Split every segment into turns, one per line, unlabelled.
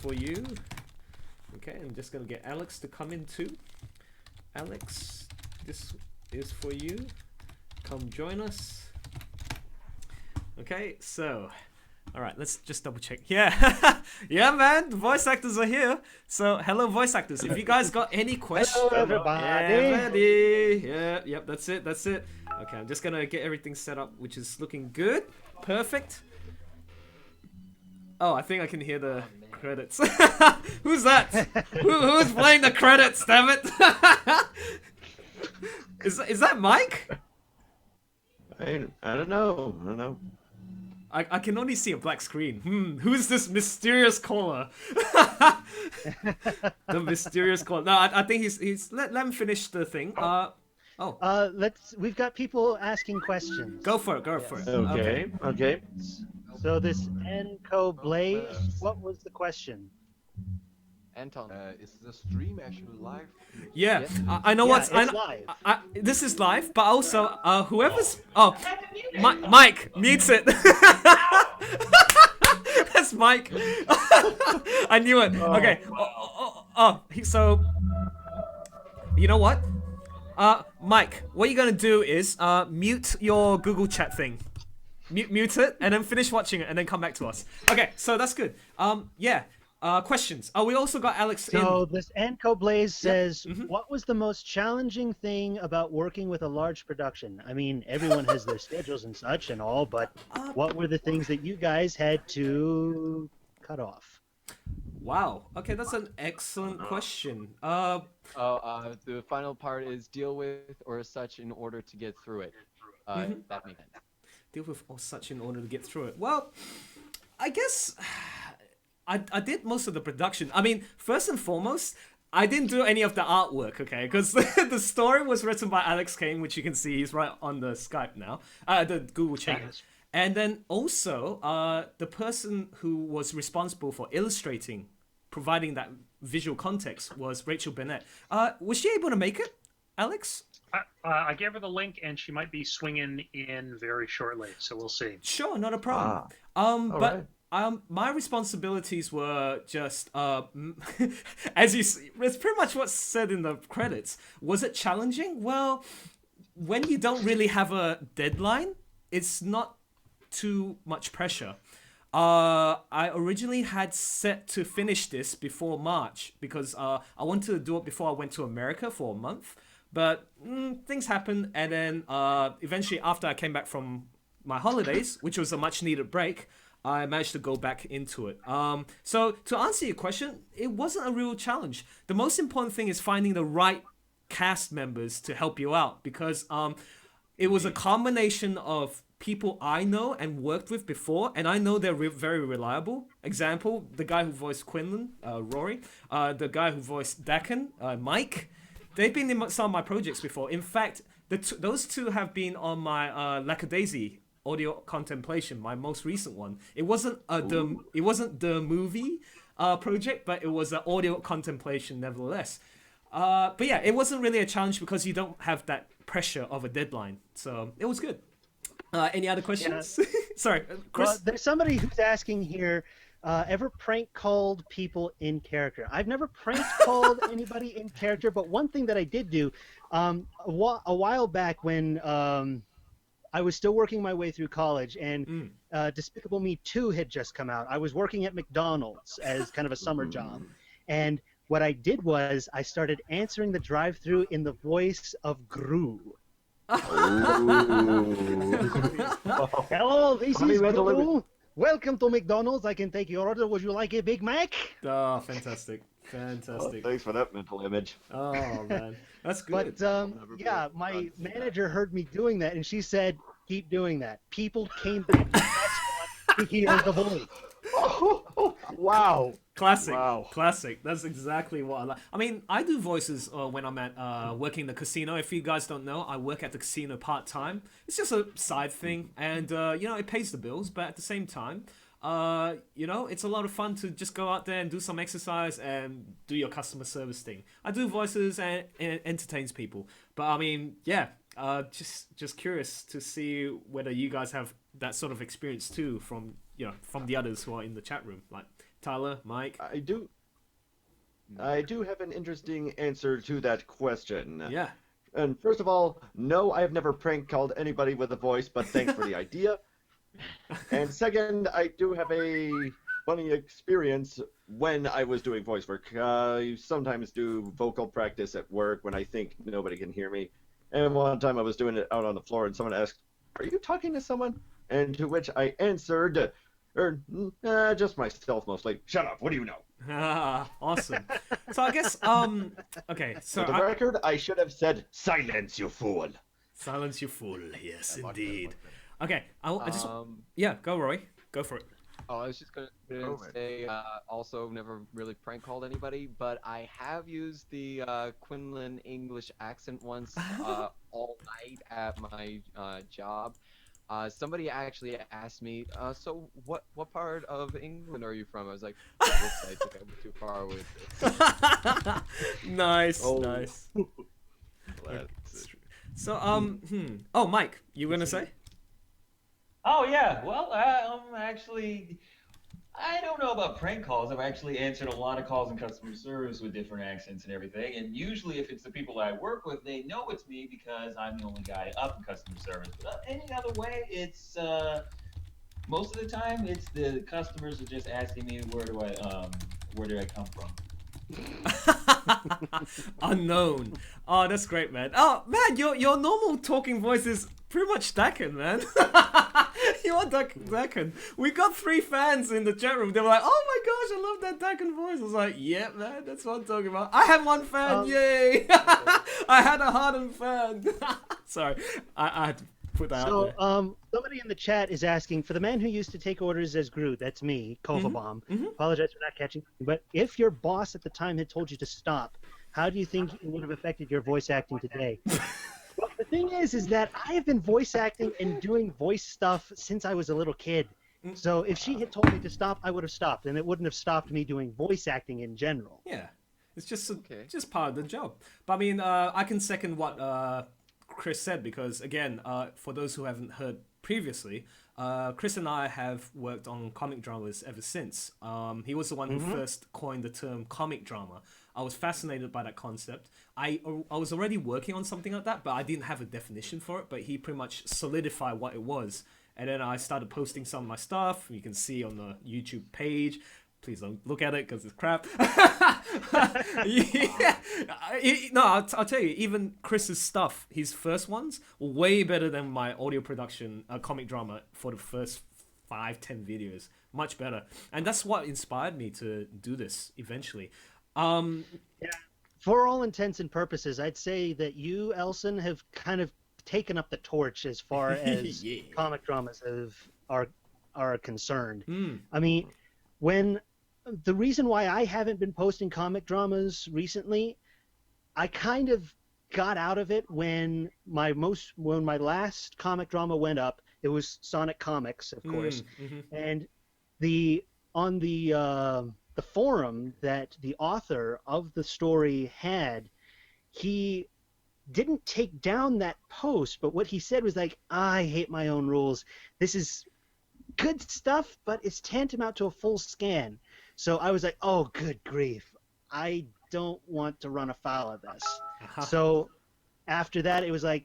for you. Okay, I'm just gonna get Alex to come in too. Alex, this is for you. Come join us. Okay, so, all right, let's just double check. Yeah, yeah, man, the voice actors are here. So, hello, voice actors. If you guys got any questions,
Hello, everybody.
Yeah, yep, that's it. Okay, I'm just gonna get everything set up, which is looking good. Perfect. Oh, I think I can hear the credits. Who's that? Who's playing the credits? Damn it! Is that Mike?
I don't know.
I can only see a black screen. Who's this mysterious caller? The mysterious caller. No, I think he's. Let him finish the thing.
We've got people asking questions.
Go for it.
Okay.
So this Enco Blaze, what was the question?
Anton.
Is the stream actually live?
Yeah,
Yes.
I know what's.
It's live.
This is live, but also whoever's. Oh, Mike mutes it. That's Mike. I knew it. Okay. So you know what? Mike, what you're gonna do is mute your Google Chat thing. Mute it and then finish watching it and then come back to us. Okay, so that's good. Yeah. Questions. We also got Alex in.
So this Enco Blaze says, what was the most challenging thing about working with a large production? I mean, everyone has their schedules and such and all, but what were the things that you guys had to cut off?
Wow. Okay, that's an excellent question.
The final part is deal with or such in order to get through it. That makes sense.
Deal with or such in order to get through it. Well, I guess I did most of the production. I mean, first and foremost, I didn't do any of the artwork, okay? Because the story was written by Alex Kane, which you can see he's right on the Skype now, the Google chat. And then also, the person who was responsible for illustrating, providing that visual context was Rachel Bennett. Was she able to make it, Alex?
I gave her the link, and she might be swinging in very shortly, so we'll see.
Sure, not a problem. My responsibilities were just, as you see, it's pretty much what's said in the credits. Was it challenging? Well, when you don't really have a deadline, it's not too much pressure. I originally had set to finish this before March because I wanted to do it before I went to America for a month. But things happened, and then eventually after I came back from my holidays, which was a much needed break, I managed to go back into it. So to answer your question, it wasn't a real challenge. The most important thing is finding the right cast members to help you out, because it was a combination of people I know and worked with before, and I know they're very reliable. Example, the guy who voiced Quinlan, Rory, the guy who voiced Dakin, Mike. They've been in some of my projects before. In fact, those two have been on my Lackadaisy audio contemplation, my most recent one. It wasn't the movie project, but it was an audio contemplation nevertheless. But yeah, it wasn't really a challenge because you don't have that pressure of a deadline. So it was good. Any other questions? Yeah. Sorry, Chris.
Well, there's somebody who's asking here, ever prank called people in character? I've never prank called anybody in character, but one thing that I did do a while back when I was still working my way through college, and Despicable Me 2 had just come out. I was working at McDonald's as kind of a summer job, and what I did was I started answering the drive-thru in the voice of Gru. Hello, this is Gru. Welcome to McDonald's. I can take your order. Would you like a Big Mac?
Oh, fantastic. Fantastic.
Thanks for that mental image.
Oh, man. That's good.
But, yeah, my manager heard me doing that, and she said, keep doing that. People came back to the restaurant to hear the voice.
Wow.
Classic.
Wow.
Classic. That's exactly what I like. I mean, I do voices when I'm at working in the casino. If you guys don't know, I work at the casino part-time. It's just a side thing, and, you know, it pays the bills, but at the same time, you know, it's a lot of fun to just go out there and do some exercise and do your customer service thing. I do voices and it entertains people. But, I mean, yeah, just curious to see whether you guys have that sort of experience too from, you know, from the others who are in the chat room. Like, Tyler, Mike.
I do have an interesting answer to that question.
Yeah.
And first of all, no, I have never prank called anybody with a voice, but thanks for the idea. And second, I do have a funny experience when I was doing voice work. I sometimes do vocal practice at work when I think nobody can hear me. And one time I was doing it out on the floor, and someone asked, "Are you talking to someone?" And to which I answered, just myself mostly. "Shut up, what do you know?"
Ah, awesome. So I guess okay. So
For the record, I should have said, "Silence, you fool."
silence, you fool. Yes, indeed. Okay, I just
Um,
yeah. Go, Roy. Go for it.
Oh, I was just gonna say, also never really prank called anybody, but I have used the Quinlan English accent once all night at my job. Somebody actually asked me, so what part of England are you from? I was like, whoops, I think I went too far with this.
Nice,
Oh.
nice.
That's-
So oh, Mike, you gonna say?
Oh yeah, well, actually, I don't know about prank calls. I've actually answered a lot of calls in customer service with different accents and everything. And usually, if it's the people I work with, they know it's me because I'm the only guy up in customer service. But any other way, it's most of the time it's the customers are just asking me where do I come from.
Unknown. Oh, that's great, man. Oh man, your normal talking voice is pretty much Dakin, man. You are Dakin. We got 3 fans in the chat room. They were like, "Oh my gosh, I love that Dakin voice." I was like, "Yeah, man, that's what I'm talking about." I had 1 fan, yay! I had a hardened fan. Sorry, I had to put that out there.
Somebody in the chat is asking, for the man who used to take orders as Groot, that's me, Kovabomb. Apologize for not catching. But if your boss at the time had told you to stop, how do you think it would have affected your voice acting today? Well, the thing is that I have been voice acting and doing voice stuff since I was a little kid. So if she had told me to stop, I would have stopped, and it wouldn't have stopped me doing voice acting in general.
Yeah, it's just part of the job. But I mean, I can second what Chris said because again, for those who haven't heard previously, Chris and I have worked on comic dramas ever since. He was the one who first coined the term comic drama. I was fascinated by that concept. I was already working on something like that, but I didn't have a definition for it. But he pretty much solidified what it was. And then I started posting some of my stuff. You can see on the YouTube page. Please don't look at it because it's crap. Yeah. No, I'll tell you, even Chris's stuff, his first ones, were way better than my audio production comic drama for the first 5-10 videos. Much better. And that's what inspired me to do this eventually.
Yeah. For all intents and purposes, I'd say that you, Elson, have kind of taken up the torch as far as comic dramas are concerned. I mean, the reason why I haven't been posting comic dramas recently, I kind of got out of it when my last comic drama went up. It was Sonic Comics, of course, and on the forum that the author of the story had, he didn't take down that post, but what he said was like, "I hate my own rules. This is good stuff, but it's tantamount to a full scan." So I was like, "Oh, good grief. I don't want to run afoul of this." So after that, it was like,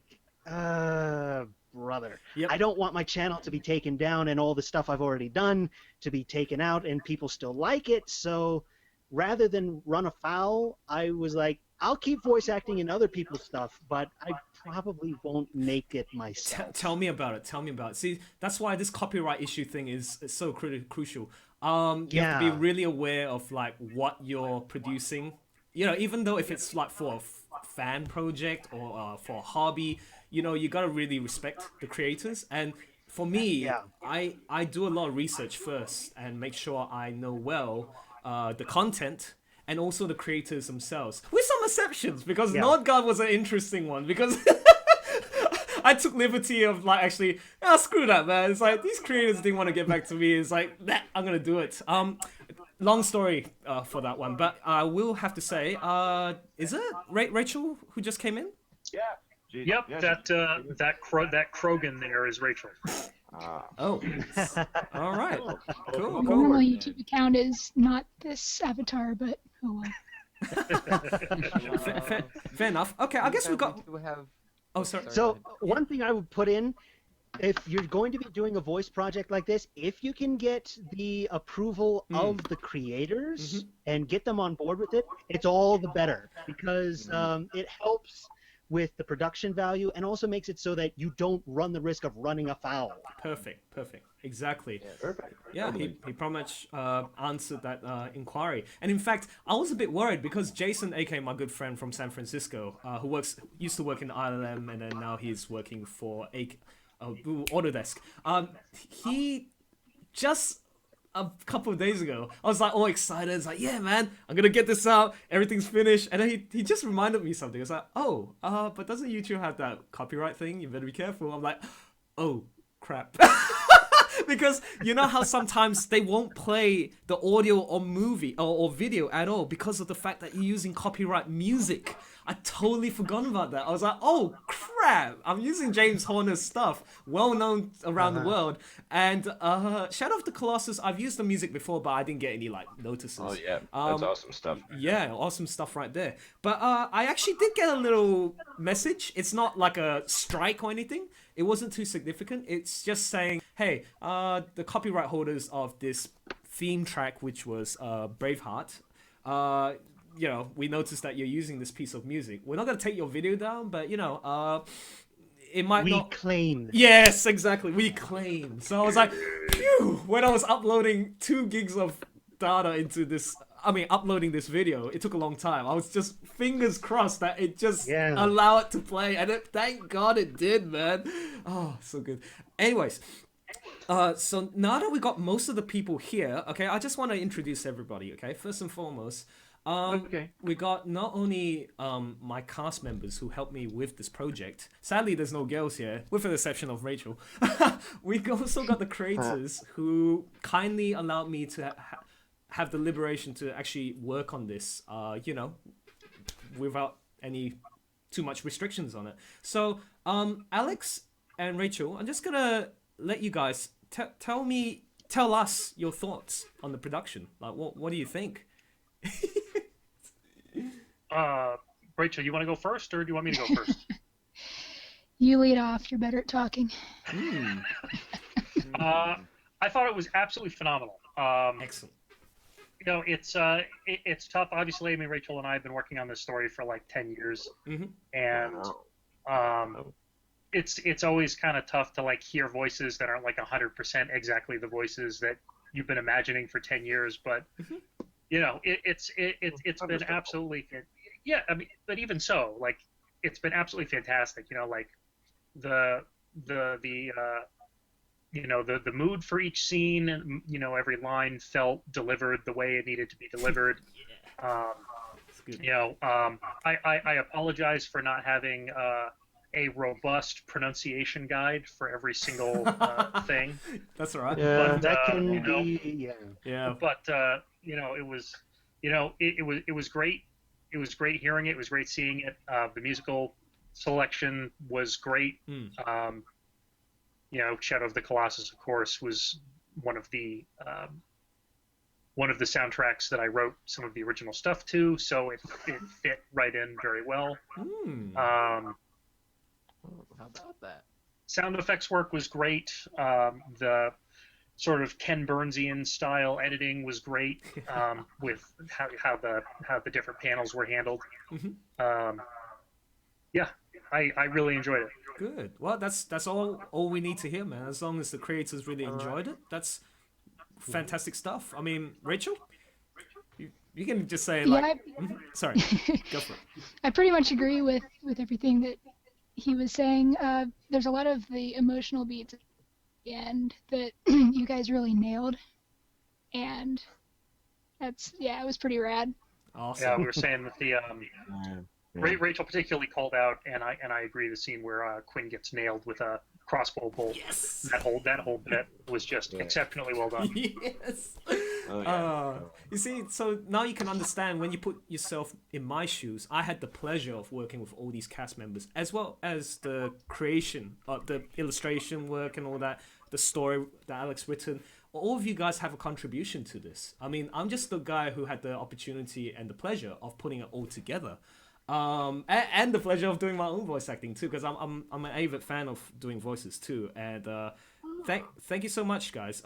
brother, I don't want my channel to be taken down and all the stuff I've already done to be taken out and people still like it. So rather than run afoul, I was like, I'll keep voice acting in other people's stuff, but I probably won't make it myself.
Tell me about it. See, that's why this copyright issue thing is so crucial. You have to be really aware of like what you're producing. You know, even though if it's like for a fan project or for a hobby, you know, you gotta really respect the creators. And for me, I do a lot of research first and make sure I know the content and also the creators themselves, with some exceptions, because Nordgard was an interesting one because I took liberty of like actually, screw that, man. It's like these creators didn't want to get back to me. It's like, I'm gonna do it. Long story for that one, but I will have to say, is it Rachel who just came in?
Yep, that Krogan there is Rachel.
Oh, all right. Cool,
My
cool.
normal YouTube account is not this avatar, but oh well.
Fair enough. Okay, I guess we got.
We do have.
Oh, sorry.
go
So
ahead.
one thing I would put in, if you're going to be doing a voice project like this, if you can get the approval of the creators and get them on board with it, it's all the better, because it helps with the production value and also makes it so that you don't run the risk of running afoul.
Perfect. Exactly.
Perfect.
Yeah, he pretty much answered that inquiry. And in fact, I was a bit worried because Jason, aka my good friend from San Francisco, who used to work in ILM and then now he's working for Autodesk. He just a couple of days ago, I was like all excited. It's like, yeah, man, I'm gonna get this out. Everything's finished. And then he just reminded me something. It's like, oh, but doesn't YouTube have that copyright thing? You better be careful. I'm like, oh, crap. Because you know how sometimes they won't play the audio or movie or video at all because of the fact that you're using copyright music. I totally forgot about that. I was like, oh crap, I'm using James Horner's stuff, well known around the world. And Shadow of the Colossus, I've used the music before, but I didn't get any like notices.
Oh yeah, that's awesome stuff.
Yeah, awesome stuff right there. But I actually did get a little message. It's not like a strike or anything. It wasn't too significant. It's just saying, hey, the copyright holders of this theme track, which was Braveheart, you know, we noticed that you're using this piece of music. We're not going to take your video down, but, you know, it might not...
We claim.
Yes, exactly. We claim. So I was like, phew, when I was uploading 2 gigs of data into this... I mean, uploading this video, it took a long time. I was just fingers crossed that it just allow it to play, and thank God it did, man. Oh, so good. Anyways, so now that we got most of the people here, okay, I just want to introduce everybody, okay? First and foremost, we got not only my cast members who helped me with this project. Sadly, there's no girls here, with the exception of Rachel. We also got the creators who kindly allowed me to have the liberation to actually work on this, you know, without any too much restrictions on it. So, Alex and Rachel, I'm just gonna let you guys tell us your thoughts on the production. Like, what do you think?
Rachel, you want to go first, or do you want me to go first?
You lead off. You're better at talking.
I thought it was absolutely phenomenal.
Excellent.
You know, it's tough. Obviously, I mean, Rachel and I have been working on this story for like 10 years, and it's always kind of tough to like hear voices that aren't like 100% exactly the voices that you've been imagining for 10 years. But you know, it's been absolutely, yeah. I mean, but even so, like, it's been absolutely fantastic. You know, like the you know, the mood for each scene, you know, every line felt delivered the way it needed to be delivered. You know, I apologize for not having a robust pronunciation guide for every single thing.
That's all right.
Yeah,
but,
that can
you know,
be,
yeah.
But you know, it was, you know, it was great. It was great hearing it. It was great seeing it. The musical selection was great. You know, Shadow of the Colossus, of course, was one of the soundtracks that I wrote some of the original stuff to, so it fit right in very well.
How about that?
Sound effects work was great. The sort of Ken Burnsian style editing was great, with how the different panels were handled. Yeah, I really enjoyed it.
Good. Well, that's all we need to hear, man. As long as the creators really enjoyed it, that's fantastic stuff. I mean, Rachel, you can just say like, sorry, go for it.
I pretty much agree with everything that he was saying. There's a lot of the emotional beats at the end that you guys really nailed, and it was pretty rad.
Awesome.
Yeah, we were saying that the Rachel particularly called out, and I agree, the scene where Quinn gets nailed with a crossbow bolt.
Yes.
That whole bit was just exceptionally well done.
Yes.
Oh, yeah.
You see, so now you can understand when you put yourself in my shoes. I had the pleasure of working with all these cast members, as well as the creation of the illustration work and all that. the story that Alex written, all of you guys have a contribution to this. I mean, I'm just the guy who had the opportunity and the pleasure of putting it all together. And the pleasure of doing my own voice acting too, because I'm an avid fan of doing voices too. And thank you so much, guys.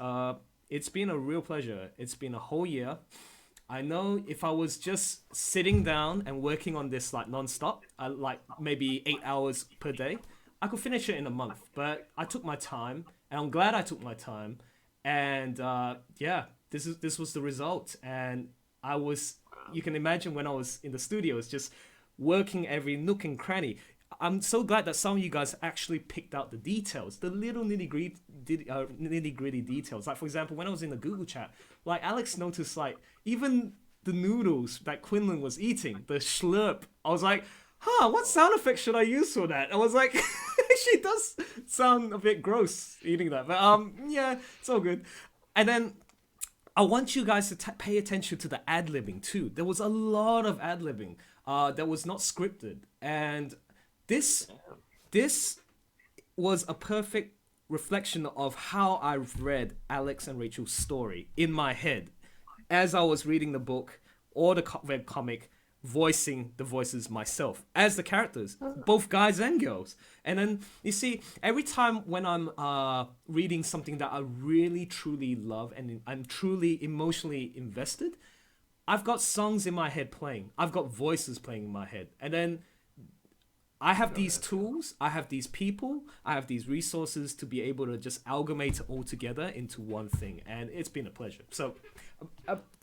It's been a real pleasure. It's been a whole year. I know if I was just sitting down and working on this like non-stop, like maybe 8 hours per day, I could finish it in a month. But I took my time, and I'm glad I took my time. And yeah, this was the result. And you can imagine when I was in the studio, it's just working every nook and cranny. I'm so glad that some of you guys actually picked out the details, the little nitty-gritty details. Like, for example, when I was in the Google chat, like, Alex noticed, like, even the noodles that Quinlan was eating, the slurp, I was like, what sound effect should I use for that? I was like, she does sound a bit gross eating that. But, yeah, it's all good. And then I want you guys to pay attention to the ad-libbing, too. There was a lot of ad-libbing that was not scripted. And this was a perfect reflection of how I've read Alex and Rachel's story in my head as I was reading the book or the webcomic, voicing the voices myself as the characters, both guys and girls. And then you see, every time when I'm reading something that I really truly love and I'm truly emotionally invested, I've got songs in my head playing. I've got voices playing in my head. And then I have these tools, I have these people, I have these resources to be able to just amalgamate it all together into one thing. And it's been a pleasure. So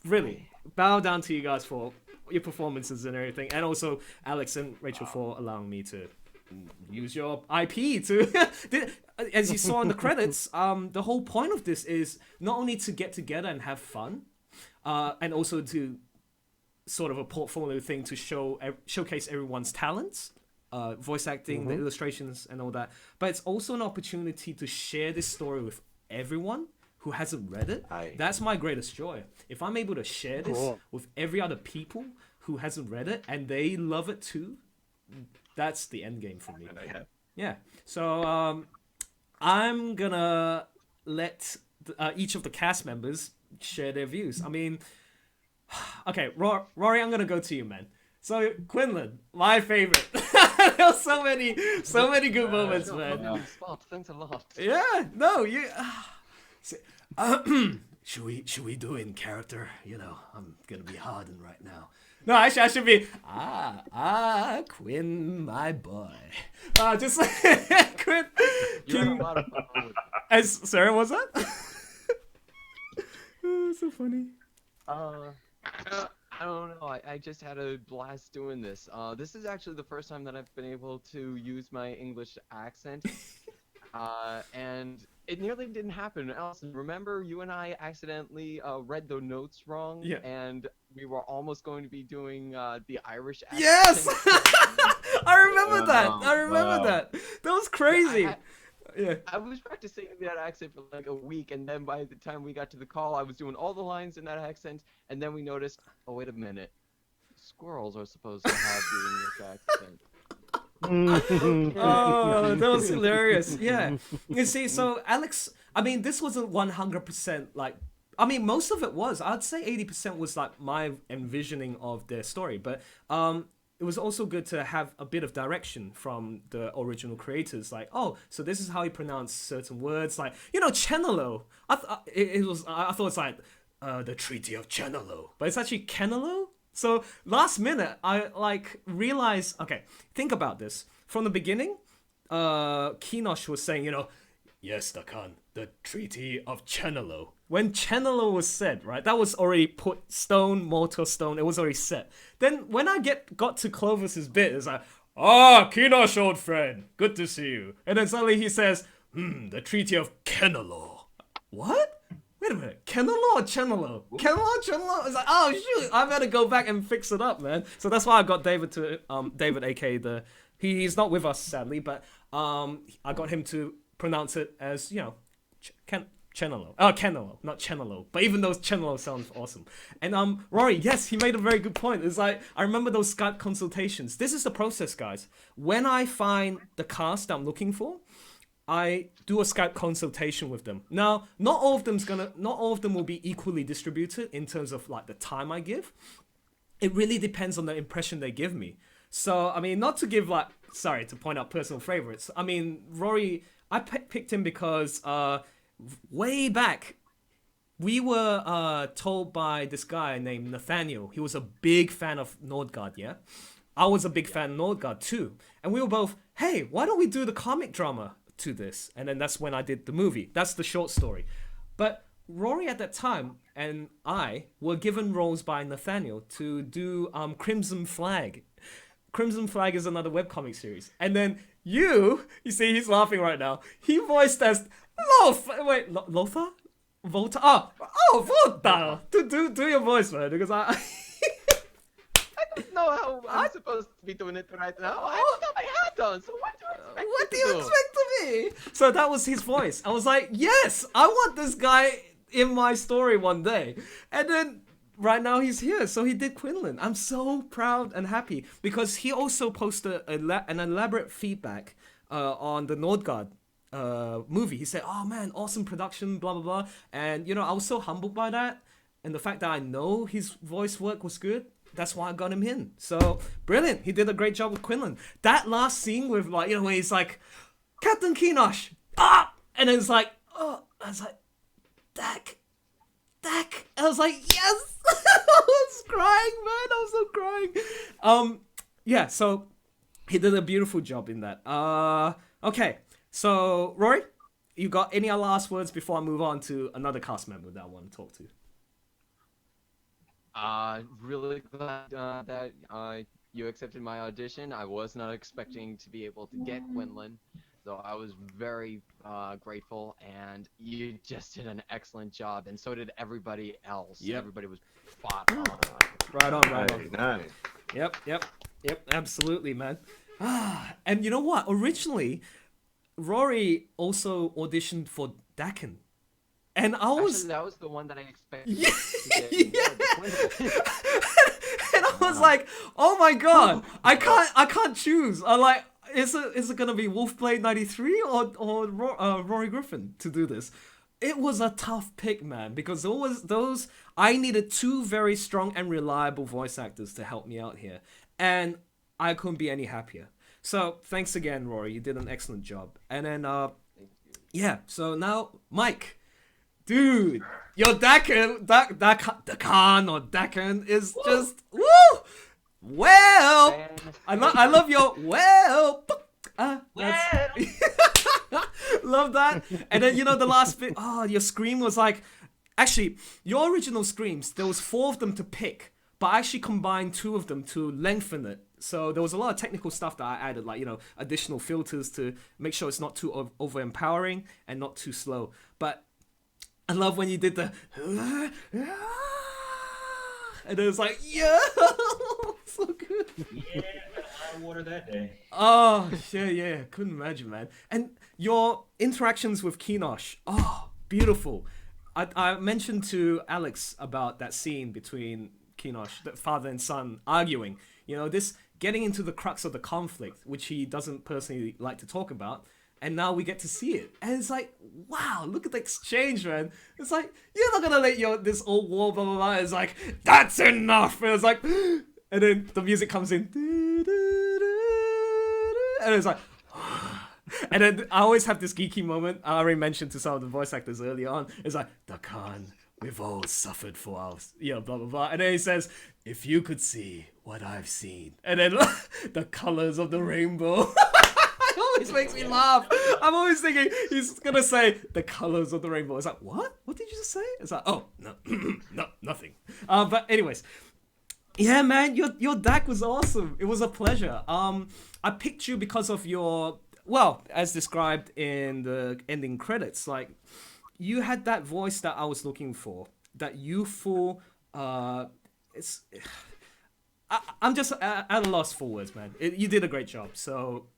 really, bow down to you guys for your performances and everything. And also Alex and Rachel for allowing me to use your IP to... As you saw in the credits, the whole point of this is not only to get together and have fun, and also to sort of a portfolio thing to showcase everyone's talents, voice acting, the illustrations and all that. But it's also an opportunity to share this story with everyone who hasn't read it. That's my greatest joy. If I'm able to share this with every other people who hasn't read it and they love it too, that's the end game for me. Yeah. So I'm gonna let each of the cast members share their views. I mean, okay, Rory, I'm gonna go to you, man. So Quinlan, my favorite. There were so many good moments, man.
Thanks a lot.
Yeah, no, you. Should we do it in character? You know, I'm gonna be hardened right now. No, actually, I should be Quinn, my boy. Just Quinn. Sorry, what's that? Oh, so funny.
I don't know. I just had a blast doing this. This is actually the first time that I've been able to use my English accent. And it nearly didn't happen. Allison, remember you and I accidentally read the notes wrong?
Yeah.
And we were almost going to be doing the Irish accent.
Yes! I remember that. I remember that. That was crazy. Yeah.
I was practicing that accent for like a week, and then by the time we got to the call, I was doing all the lines in that accent, and then we noticed, oh, wait a minute. Squirrels are supposed to have the English accent.
Oh, that was hilarious. Yeah. You see, so Alex, I mean, this wasn't 100% like, I mean, most of it was. I'd say 80% was like my envisioning of their story, but it was also good to have a bit of direction from the original creators. Like, oh, so this is how you pronounce certain words. Like, you know, Chenelo. I thought it's like the Treaty of Chenelo, but it's actually Kenelo. So last minute, I like realized. Okay, think about this. From the beginning, Kinosh was saying, you know, yes, Dakan, the Treaty of Chenelo. When Chenelo was said, right, that was already put stone, mortar, stone. It was already set. Then when I got to Clovis's bit, it's like, Kinosh, old friend, good to see you. And then suddenly he says, the Treaty of Kenelo. What? Wait a minute, Kenelo or Chenelo? Kenelo? It's like, oh shoot, I better go back and fix it up, man. So that's why I got David to, David, aka he's not with us sadly, but I got him to pronounce it as, you know, Chenelo. Kenelo, not Chenelo. But even though Chenelo sounds awesome. And Rory, yes, he made a very good point. It's like, I remember those Skype consultations. This is the process, guys. When I find the cast I'm looking for, I do a Skype consultation with them. Now, not all of them will be equally distributed in terms of like the time I give. It really depends on the impression they give me. So, I mean, not to give like, sorry, to point out personal favorites. I mean, Rory, I picked him because way back, we were told by this guy named Nathaniel. He was a big fan of Nordgard, yeah? I was a big fan of Nordgard too. And we were both, hey, why don't we do the comic drama to this? And then that's when I did the movie. That's the short story. But Rory at that time and I were given roles by Nathaniel to do Crimson Flag. Crimson Flag is another webcomic series. And then you see, he's laughing right now. He voiced as Lothar? Volta? Volta! Do your voice, man, because I
don't know how I'm supposed to be doing it right now. I don't have my hat on, so what do you expect
of me? So that was his voice. I was like, yes, I want this guy in my story one day. And then right now he's here, so he did Quinlan. I'm so proud and happy because he also posted an elaborate feedback on the Nordgard movie. He said, oh man, awesome production, blah blah blah. And you know, I was so humbled by that, and the fact that I know his voice work was good. That's why I got him in. So brilliant. He did a great job with Quinlan. That last scene with like, you know, where he's like, Captain Kinosh, and it's like, oh, I was like, Dak. I was like, yes. I was crying, man. I was so crying. Yeah. So he did a beautiful job in that. Okay. So Rory, you got any last words before I move on to another cast member that I want to talk to?
Really glad that you accepted my audition. I was not expecting to be able to get Quinlan, so I was very grateful, and you just did an excellent job, and so did everybody else.
Yep.
Everybody was spot on.
Right on.
Nice.
Yep, absolutely, man. And you know what? Originally, Rory also auditioned for Dakin. And I was...
Actually, that was the one that I expected.
And I was like, oh my god, I can't choose. I'm like, is it gonna be Wolfblade 93 or Rory Griffin to do this? It was a tough pick, man, because I needed two very strong and reliable voice actors to help me out here, and I couldn't be any happier. So thanks again, Rory. You did an excellent job. And then yeah. So now Mike. Dude, your Dakin or Dakin is just woo. Well, I love your well. Love that. And then you know the last bit. Oh, your scream was like, actually, your original screams. There was 4 of them to pick, but I actually combined 2 of them to lengthen it. So there was a lot of technical stuff that I added, like, you know, additional filters to make sure it's not too over empowering and not too slow. But I love when you did the and it was like, yeah, so good.
Yeah, got a lot of water that day.
Oh, yeah, couldn't imagine, man. And your interactions with Kinosh, oh, beautiful. I mentioned to Alex about that scene between Kinosh, the father and son, arguing. You know, this getting into the crux of the conflict, which he doesn't personally like to talk about. And now we get to see it. And it's like, wow, look at the exchange, man. It's like, you're not gonna let this old war, blah, blah, blah. It's like, that's enough. And it's like, and then the music comes in. And it's like, and then I always have this geeky moment. I already mentioned to some of the voice actors earlier on. It's like, Dakan, we've all suffered for our, you know, blah, blah, blah. And then he says, if you could see what I've seen. And then the colors of the rainbow. It always makes me laugh. I'm always thinking he's gonna say the colors of the rainbow. It's like, what? What did you just say? It's like, oh no, no, nothing. But anyways, yeah, man, your deck was awesome. It was a pleasure. I picked you because of your, well, as described in the ending credits, like you had that voice that I was looking for, that youthful. I'm just at a loss for words, man. You did a great job. So.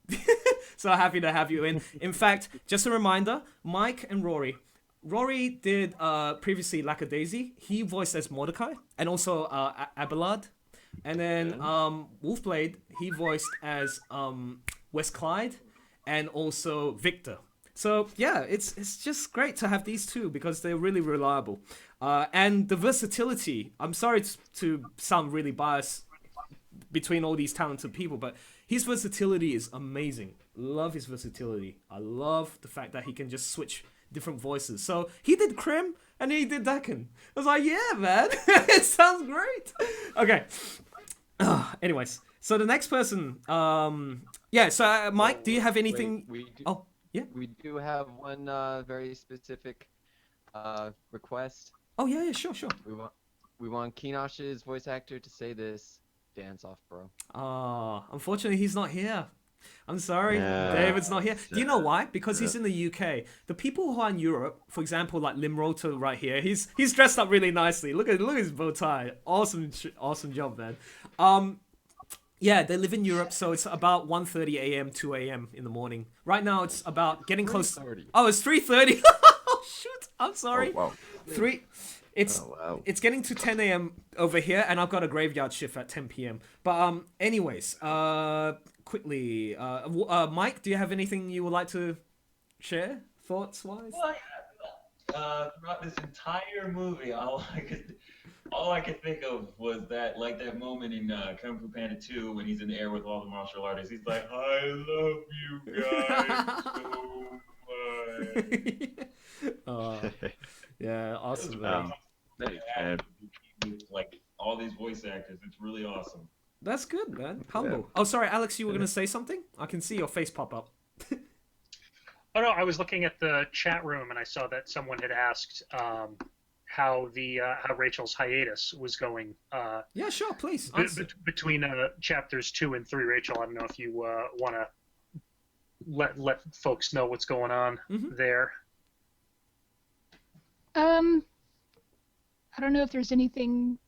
So happy to have you in. In fact, just a reminder, Mike and Rory. Rory did previously Lackadaisy. He voiced as Mordecai and also Abelard. And then Wolfblade, he voiced as West Clyde and also Victor. So yeah, it's just great to have these two because they're really reliable, and the versatility. I'm sorry to sound really biased between all these talented people, but his versatility is amazing. Love his versatility. I love the fact that he can just switch different voices. So he did Krim and he did Dakin. I was like, yeah, man, it sounds great. Okay. Anyways, so the next person, yeah. So Mike, do you have anything? Oh, yeah.
We do have one very specific request.
Oh yeah, sure.
We want Keenosh's voice actor to say this. Dance off, bro.
Unfortunately, he's not here. I'm sorry,
Yeah.
David's not here. Do you know why? Because he's in the UK. The people who are in Europe, for example, like Limroto right here, he's dressed up really nicely. Look at his bow tie. Awesome job, man. Yeah, they live in Europe, so it's about 1:30 a.m., 2 a.m. in the morning. Right now, it's about getting close. Oh, it's 3:30. Oh shoot! I'm sorry.
Oh, wow.
3. It's getting to 10 a.m. over here, and I've got a graveyard shift at 10 p.m. But anyways, quickly, Mike, do you have anything you would like to share, thoughts-wise?
Well, throughout this entire movie, all I could think of was that moment in Kung Fu Panda 2 when he's in the air with all the martial artists. He's like, "I love you guys so much."
Yeah, awesome, man.
Like all these voice actors, it's really awesome.
That's good, man. Humble. Yeah. Oh, sorry, Alex, you were gonna say something? I can see your face pop up.
Oh no, I was looking at the chat room and I saw that someone had asked how Rachel's hiatus was going.
Yeah, sure, please.
Between chapters 2 and 3, Rachel. I don't know if you want to let folks know what's going on there.
I don't know if there's anything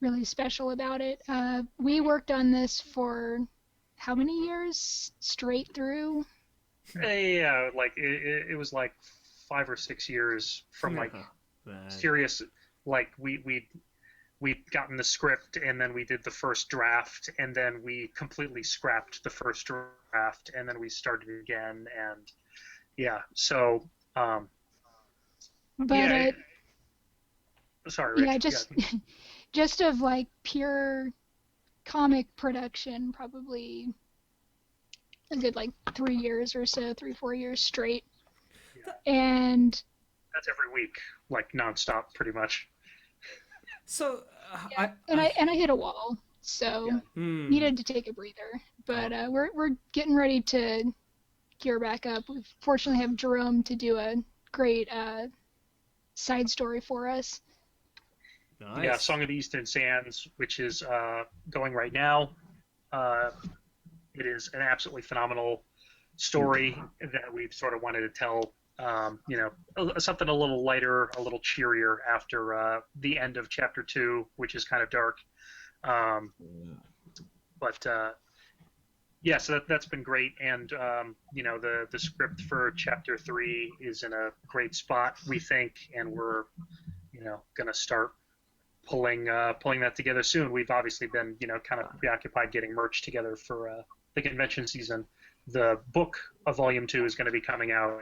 really special about it. We worked on this for how many years straight through?
Yeah, like it was like 5 or 6 years from like serious. Like we'd gotten the script and then we did the first draft and then we completely scrapped the first draft and then we started again and yeah. So.
But
yeah, sorry, Rachel,
yeah, just of like pure comic production, probably a good like 3 years or so, 3-4 years straight.
Yeah.
And
that's every week, like nonstop, pretty much.
So
I hit a wall, so needed to take a breather. But we're getting ready to gear back up. We fortunately have Jerome to do a great side story for us.
Nice.
Yeah, Song of the Eastern Sands, which is going right now. It is an absolutely phenomenal story that we've sort of wanted to tell. Something a little lighter, a little cheerier after the end of chapter 2, which is kind of dark. Yeah, so that's been great, and the script for chapter 3 is in a great spot, we think, and we're gonna start pulling that together soon. We've obviously been kind of preoccupied getting merch together for the convention season. The book of Volume 2 is going to be coming out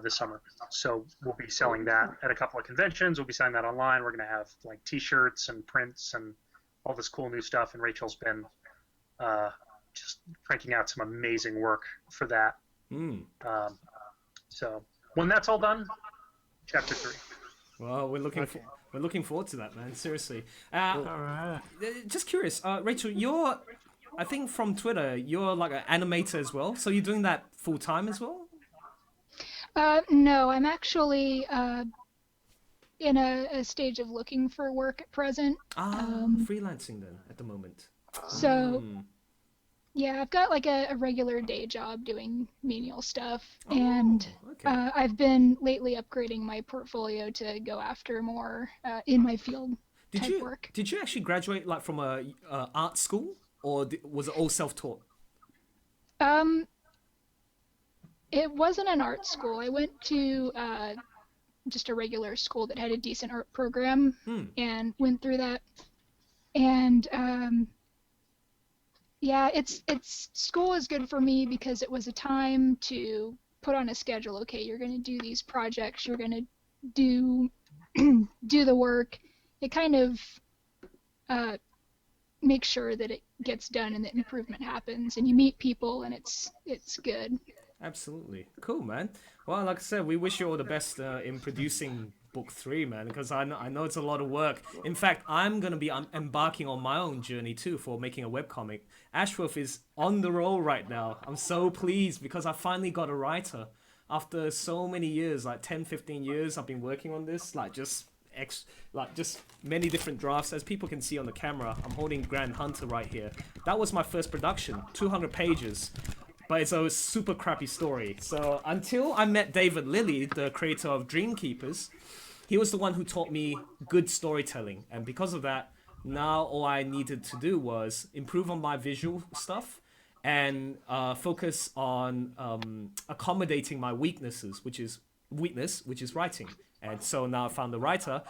this summer, so we'll be selling that at a couple of conventions. We'll be selling that online. We're going to have like T-shirts and prints and all this cool new stuff, and Rachel's been just cranking out some amazing work for that. So when that's all done, chapter 3.
Well, we're looking forward to that, man. Seriously.
All right.
Just curious, Rachel, I think from Twitter, you're like an animator as well. So you're doing that full time as well?
No, I'm actually in a stage of looking for work at present.
Freelancing then at the moment.
So. Yeah, I've got like a regular day job doing menial stuff, and I've been lately upgrading my portfolio to go after more in my field type work.
Did you actually graduate like from a art school, or was it all self-taught?
It wasn't an art school. I went to just a regular school that had a decent art program and went through that, and Yeah, it's school is good for me because it was a time to put on a schedule. Okay, you're going to do these projects, you're going to do do the work. It kind of uh, makes sure that it gets done and that improvement happens, and you meet people, and it's good.
Absolutely. Cool, man. Well, like I said, we wish you all the best in producing book 3, man, because I know it's a lot of work. In fact, I'm going to be embarking on my own journey too for making a webcomic. Ashworth is on the roll right now. I'm so pleased because I finally got a writer. After so many years, like 10, 15 years, I've been working on this, like just many different drafts. As people can see on the camera, I'm holding Grand Hunter right here. That was my first production, 200 pages. But it's a super crappy story. So until I met David Lilly, the creator of Dreamkeepers, he was the one who taught me good storytelling. And because of that, now all I needed to do was improve on my visual stuff and focus on accommodating my weaknesses, which is writing. And so now I found the writer.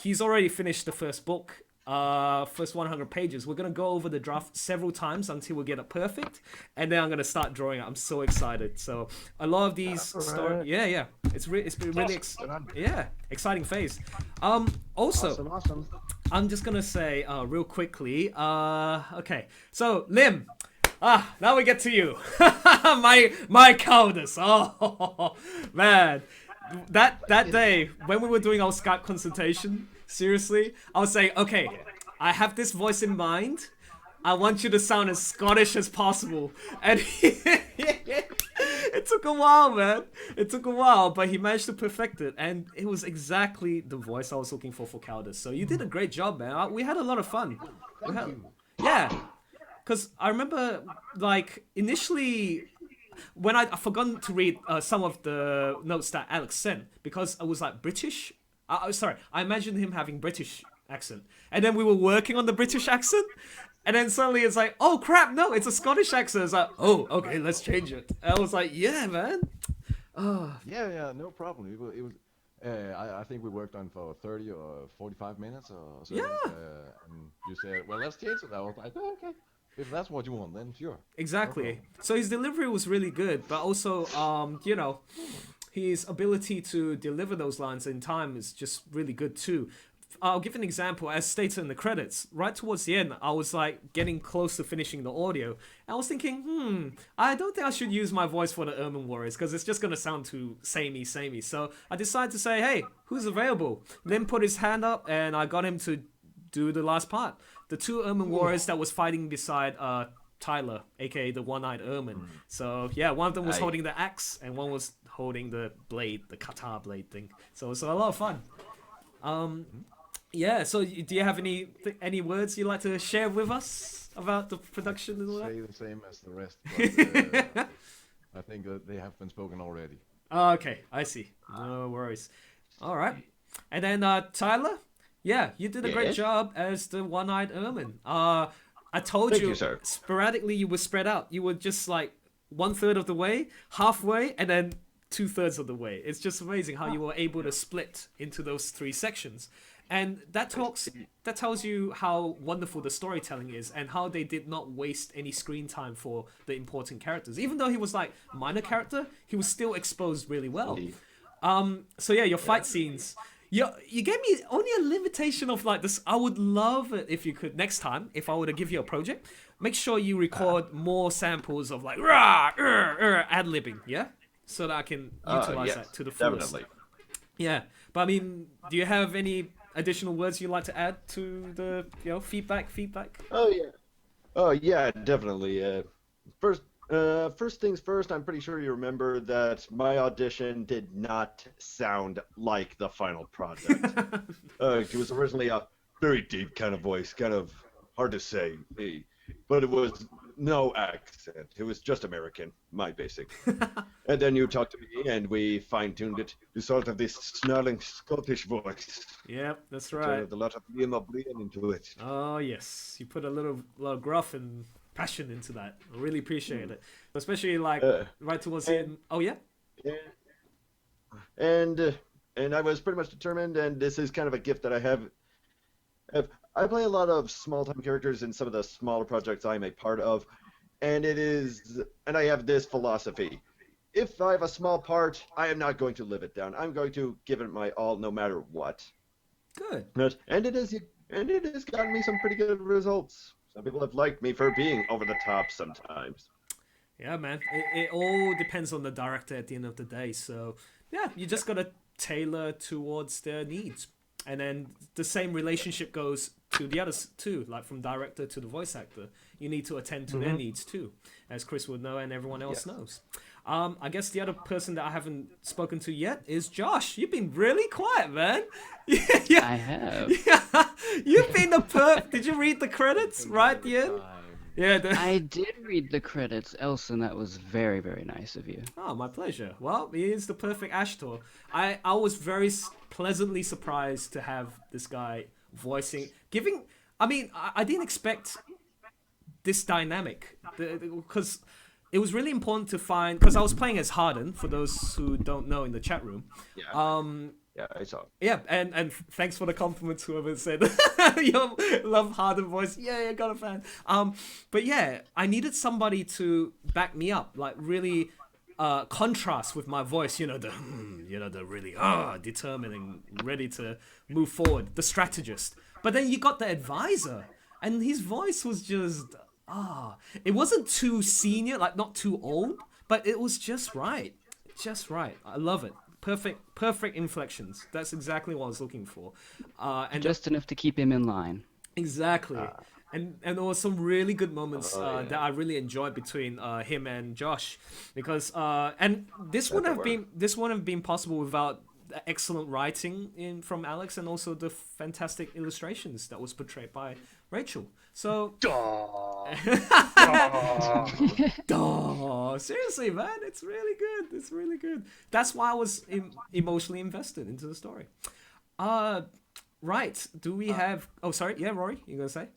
He's already finished the first book. First 100 pages. We're gonna go over the draft several times until we get it perfect, and then I'm gonna start drawing it. I'm so excited. So a lot of these stories, yeah, it's been really exciting phase. Also,
Awesome.
I'm just gonna say real quickly. Okay, so Lim. Now we get to you. my cowardice. Oh man, that day when we were doing our Skype consultation. Seriously, I was saying, okay, I have this voice in mind. I want you to sound as Scottish as possible. And it took a while, man. It took a while, but he managed to perfect it. And it was exactly the voice I was looking for Cowardice. So you did a great job, man. We had a lot of fun. Yeah. Because I remember, like, initially, when I forgot to read some of the notes that Alex sent, because I was like British. Sorry, I imagined him having British accent. And then we were working on the British accent. And then suddenly it's like, oh crap, no, it's a Scottish accent. It's like, oh, okay, let's change it. And I was like, yeah, man.
Yeah, no problem. It was I think we worked on for 30 or 45 minutes or so.
Yeah.
And you said, well, let's change it. I was like, oh, okay. If that's what you want, then sure.
Exactly.
No
So his delivery was really good, but also, his ability to deliver those lines in time is just really good too. I'll give an example. As stated in the credits, right towards the end, I was like getting close to finishing the audio. I was thinking, I don't think I should use my voice for the Ermine Warriors because it's just going to sound too samey. So I decided to say, hey, who's available? Then put his hand up and I got him to do the last part. The 2 Ermine Warriors that was fighting beside Tyler, aka the One-Eyed Ermine. So yeah, one of them was holding the axe and one was holding the blade, the kata blade thing. So it's a lot of fun. Yeah, so do you have any words you'd like to share with us about the production and all that?
Say the same as the rest, but I think they have been spoken already.
Oh, okay, I see. No worries. All right. And then Tyler, yeah, you did a great job as the One-Eyed Ermine. I told
Thank
you,
you, sir.
Sporadically you were spread out. You were just like 1/3 of the way, halfway, and then 2/3 of the way. It's just amazing how you were able to split into those 3 sections. And that tells you how wonderful the storytelling is and how they did not waste any screen time for the important characters. Even though he was like minor character, he was still exposed really well. So yeah, your fight scenes. You gave me only a limitation of like this. I would love it if you could next time, if I were to give you a project, make sure you record more samples of like ad-libbing, yeah? So that I can utilize that to the fullest.
Definitely.
Yeah, but I mean, do you have any additional words you'd like to add to the feedback?
Oh yeah, definitely. First things first, I'm pretty sure you remember that my audition did not sound like the final project. It was originally a very deep kind of voice, kind of hard to say, but it was no accent. It was just American, my basic. And then you talked to me, and we fine-tuned it to sort of this snarling Scottish voice.
Yep, that's right.
With a lot of Liam O'Brien into it.
Oh yes, you put a lot of gruff and passion into that. I really appreciate it, especially like right towards the end. Oh yeah.
And I was pretty much determined, and this is kind of a gift that I have. I play a lot of small-time characters in some of the smaller projects I'm a part of, and I have this philosophy. If I have a small part, I am not going to live it down. I'm going to give it my all, no matter what.
Good.
And it has gotten me some pretty good results. Some people have liked me for being over the top sometimes.
Yeah, man. It all depends on the director at the end of the day. So, yeah, you just gotta tailor towards their needs. And then the same relationship goes to the others too, like from director to the voice actor. You need to attend to their needs too, as Chris would know and everyone else knows. I guess the other person that I haven't spoken to yet is Josh. You've been really quiet, man. Yeah,
I have.
yeah. You've been Did you read the credits right at the end? Yeah.
I did read the credits, Elson. That was very, very nice of you.
Oh, my pleasure. Well, he is the perfect Ashtor. I was very pleasantly surprised to have this guy I didn't expect this dynamic because it was really important to find, because I was playing as Harden, for those who don't know in the chat room.
Yeah, I saw.
Yeah, and thanks for the compliments, whoever said you love Harden voice. Yeah, got a fan. But yeah, I needed somebody to back me up, like really contrast with my voice. The really determined and ready to move forward, the strategist. But then you got the advisor, and his voice was just it wasn't too senior, like not too old, but it was just right. Just right. I love it. Perfect inflections. That's exactly what I was looking for. And
just enough to keep him in line.
Exactly. And there were some really good moments that I really enjoyed between him and Josh, because and this wouldn't have been possible without the excellent writing from Alex, and also the fantastic illustrations that was portrayed by Rachel. So, seriously, man, it's really good. It's really good. That's why I was emotionally invested into the story. Right. Do we have? Oh, sorry. Yeah, Rory, you gonna say?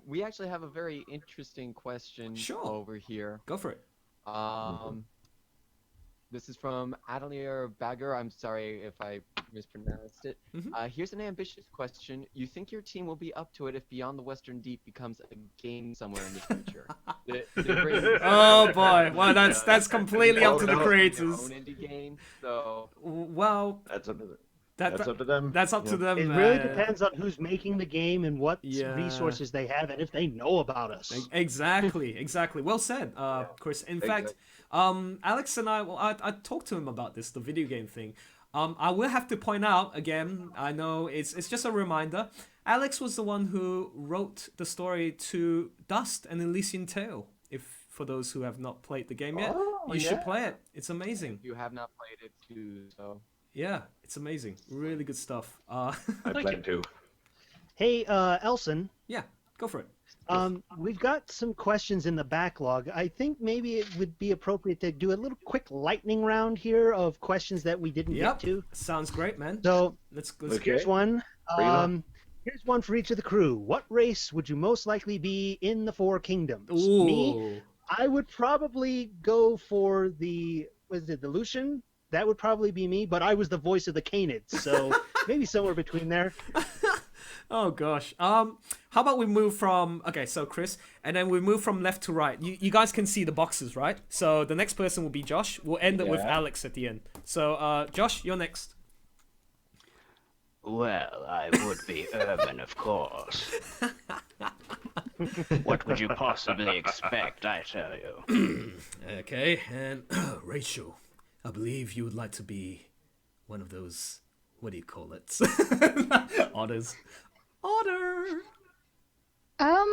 We actually have a very interesting question over here.
Go for it.
This is from Adelier Bagger. I'm sorry if I mispronounced it. Here's an ambitious question. You think your team will be up to it if Beyond the Western Deep becomes a game somewhere in the future?
Oh boy, well that's completely up to the creators.
Own indie game, so
well,
that's up to them. That's up to them.
That's up to them.
It really depends on who's making the game and what resources they have, and if they know about us.
Exactly. Well said, Chris. In fact, Alex and I talked to him about this, the video game thing. I will have to point out again, I know it's just a reminder, Alex was the one who wrote the story to Dust and Elysian Tale. For those who have not played the game yet, you should play it. It's amazing.
You have not played it too, so...
Yeah, it's amazing. Really good stuff.
I plan to.
Hey, Elson.
Yeah, go for it.
We've got some questions in the backlog. I think maybe it would be appropriate to do a little quick lightning round here of questions that we didn't get to.
Sounds great, man.
So
let's
here's one. Here's one for each of the crew. What race would you most likely be in the Four Kingdoms?
Ooh.
Me, I would probably go for the Lucian? That would probably be me, but I was the voice of the Canids, so maybe somewhere between there.
Oh gosh. How about we move from so Chris, and then we move from left to right. You guys can see the boxes, right? So the next person will be Josh. We'll end it with Alex at the end. So Josh, you're next.
Well, I would be urban, of course. What would you possibly expect, I tell you?
Okay, and Rachel, I believe you would like to be one of those, what do you call it? Otters. Otter!
I'm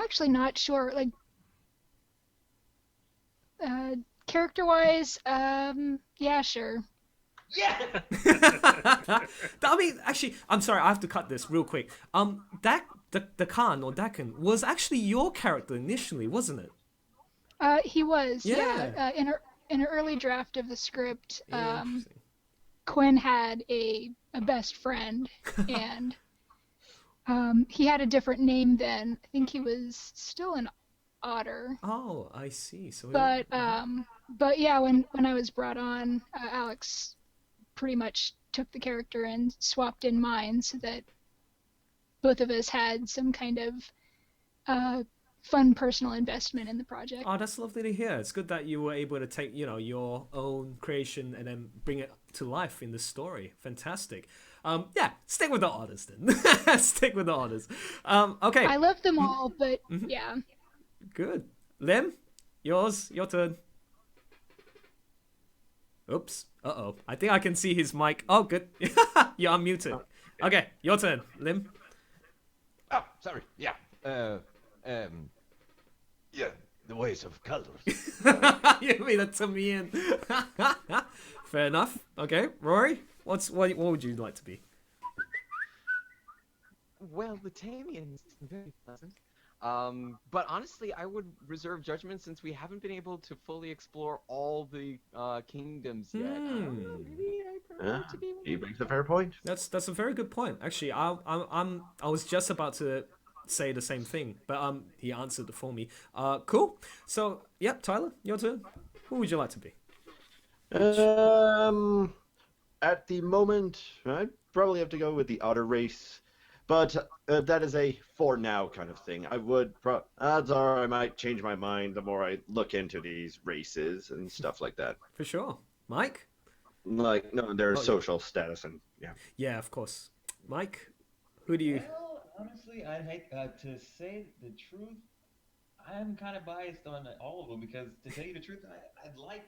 actually not sure. Like, character-wise, yeah, sure.
Yeah!
I mean, actually, I'm sorry, I have to cut this real quick. The Khan or Dakan was actually your character initially, wasn't it?
He was, yeah. In an early draft of the script, Quinn had a best friend, and he had a different name then. I think he was still an otter.
Oh, I see. So,
but yeah, when I was brought on, Alex pretty much took the character and swapped in mine so that both of us had some kind of fun personal investment in the project.
Oh, that's lovely to hear. It's good that you were able to take, your own creation and then bring it to life in the story. Fantastic. Yeah, stick with the honors then. Stick with the honors. Okay.
I love them all, but yeah.
Good. Lim, your turn. Oops. Uh-oh. I think I can see his mic. Oh, good. You're unmuted. Okay, your turn, Lim.
Oh, sorry. Yeah. Yeah, the ways of colors.
You mean that to me and fair enough. Okay, Rory, what would you like to be?
Well, the Tamian's very pleasant. But honestly, I would reserve judgment since we haven't been able to fully explore all the kingdoms yet. I don't know, maybe I prefer to be.
He makes a fair point.
That's a very good point. Actually, I was just about to say the same thing, but he answered it for me. Cool. So, yep, Tyler, your turn. Who would you like to be?
At the moment, I'd probably have to go with the otter race, but that is a for now kind of thing. Odds are I might change my mind the more I look into these races and stuff like that.
For sure. Mike?
Like, no, their social status and yeah.
Yeah, of course. Mike, who do you...
Well, honestly, I'd hate to say the truth. I'm kind of biased on all of them because, to tell you the truth, I'd like,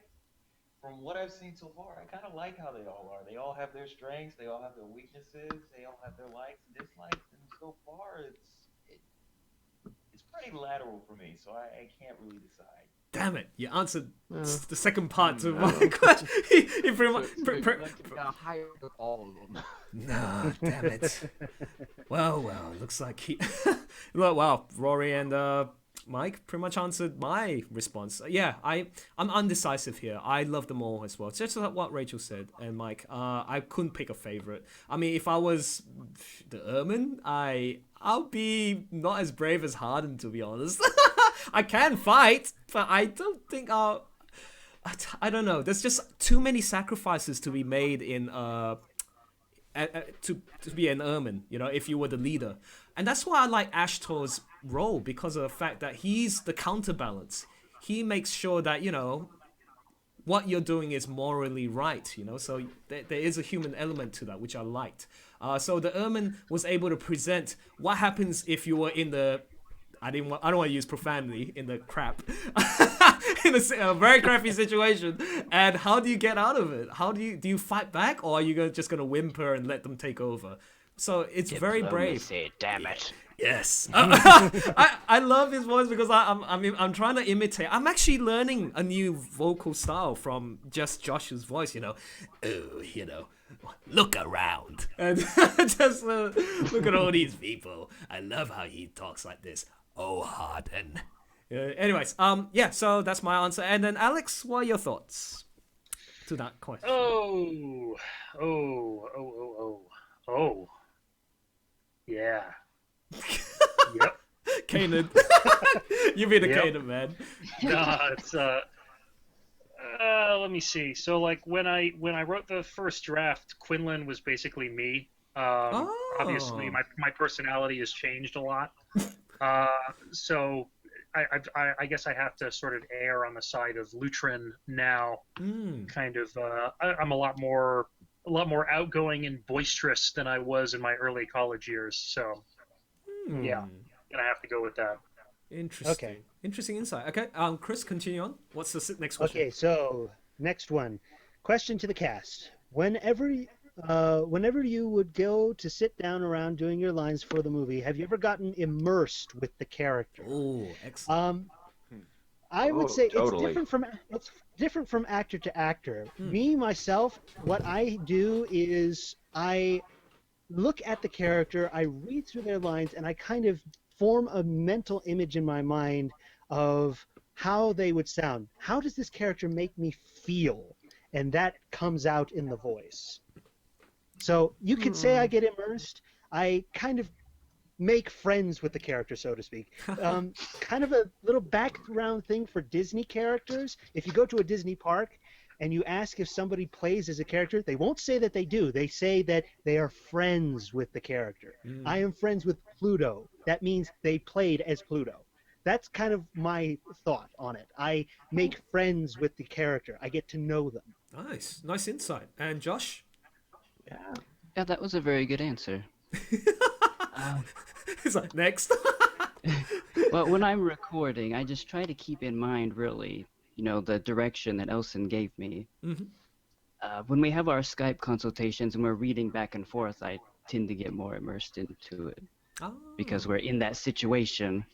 from what I've seen so far, I kind of like how they all are. They all have their strengths, they all have their weaknesses, they all have their likes and dislikes, and so far it's pretty lateral for me, so I can't really decide.
Damn it! You answered the second part to my question. He pretty much
Hire all of them.
No, damn it. Well, looks like he. Look, wow, Rory and Mike pretty much answered my response. Yeah, I'm undecisive here. I love them all as well. Just like what Rachel said and Mike. I couldn't pick a favorite. I mean, if I was the Ermine, I'll be not as brave as Harden, to be honest. I can fight, but I don't think I don't know. There's just too many sacrifices to be made in to be an Ermine, if you were the leader. And that's why I like Ashtor's role, because of the fact that he's the counterbalance. He makes sure that, what you're doing is morally right, so there is a human element to that, which I liked. So the Ermine was able to present what happens if you were in the... I don't want to use profanity in the crap, in a very crappy situation. And how do you get out of it? How do you fight back, or are you just gonna whimper and let them take over? So it's very brave.
Damn it.
Yes, I love his voice because I'm trying to imitate. I'm actually learning a new vocal style from just Josh's voice. Look around and just look at all these people. I love how he talks like this. Oh, Harden. Anyways, yeah, so that's my answer. And then, Alex, what are your thoughts to that question?
Oh. Yeah. Yep.
Kanan. You be the Kanan, man.
Nah, it's let me see. So like when I wrote the first draft, Quinlan was basically me. Obviously my personality has changed a lot. So I guess I have to sort of err on the side of Lutrin now. Kind of I'm a lot more outgoing and boisterous than I was in my early college years. So yeah, gonna have to go with that.
Interesting.
Okay.
Interesting insight. Okay, Chris, continue on. What's the next question?
Okay, so next one. Question to the cast. Whenever you would go to sit down around doing your lines for the movie, have you ever gotten immersed with the character?
Oh, excellent.
I would say
totally.
it's different from actor to actor. Me, myself, what I do is I look at the character, I read through their lines, and I kind of form a mental image in my mind of how they would sound. How does this character make me feel? And that comes out in the voice. So you could say I get immersed. I kind of make friends with the character, so to speak. Kind of a little background thing for Disney characters. If you go to a Disney park, and you ask if somebody plays as a character, they won't say that they do. They say that they are friends with the character. I am friends with Pluto. That means they played as Pluto. That's kind of my thought on it. I make friends with the character. I get to know them.
Nice insight. And Josh?
Yeah, that was a very good answer.
It's like, next.
Well, when I'm recording, I just try to keep in mind, really, the direction that Elson gave me. When we have our Skype consultations and we're reading back and forth, I tend to get more immersed into it because we're in that situation.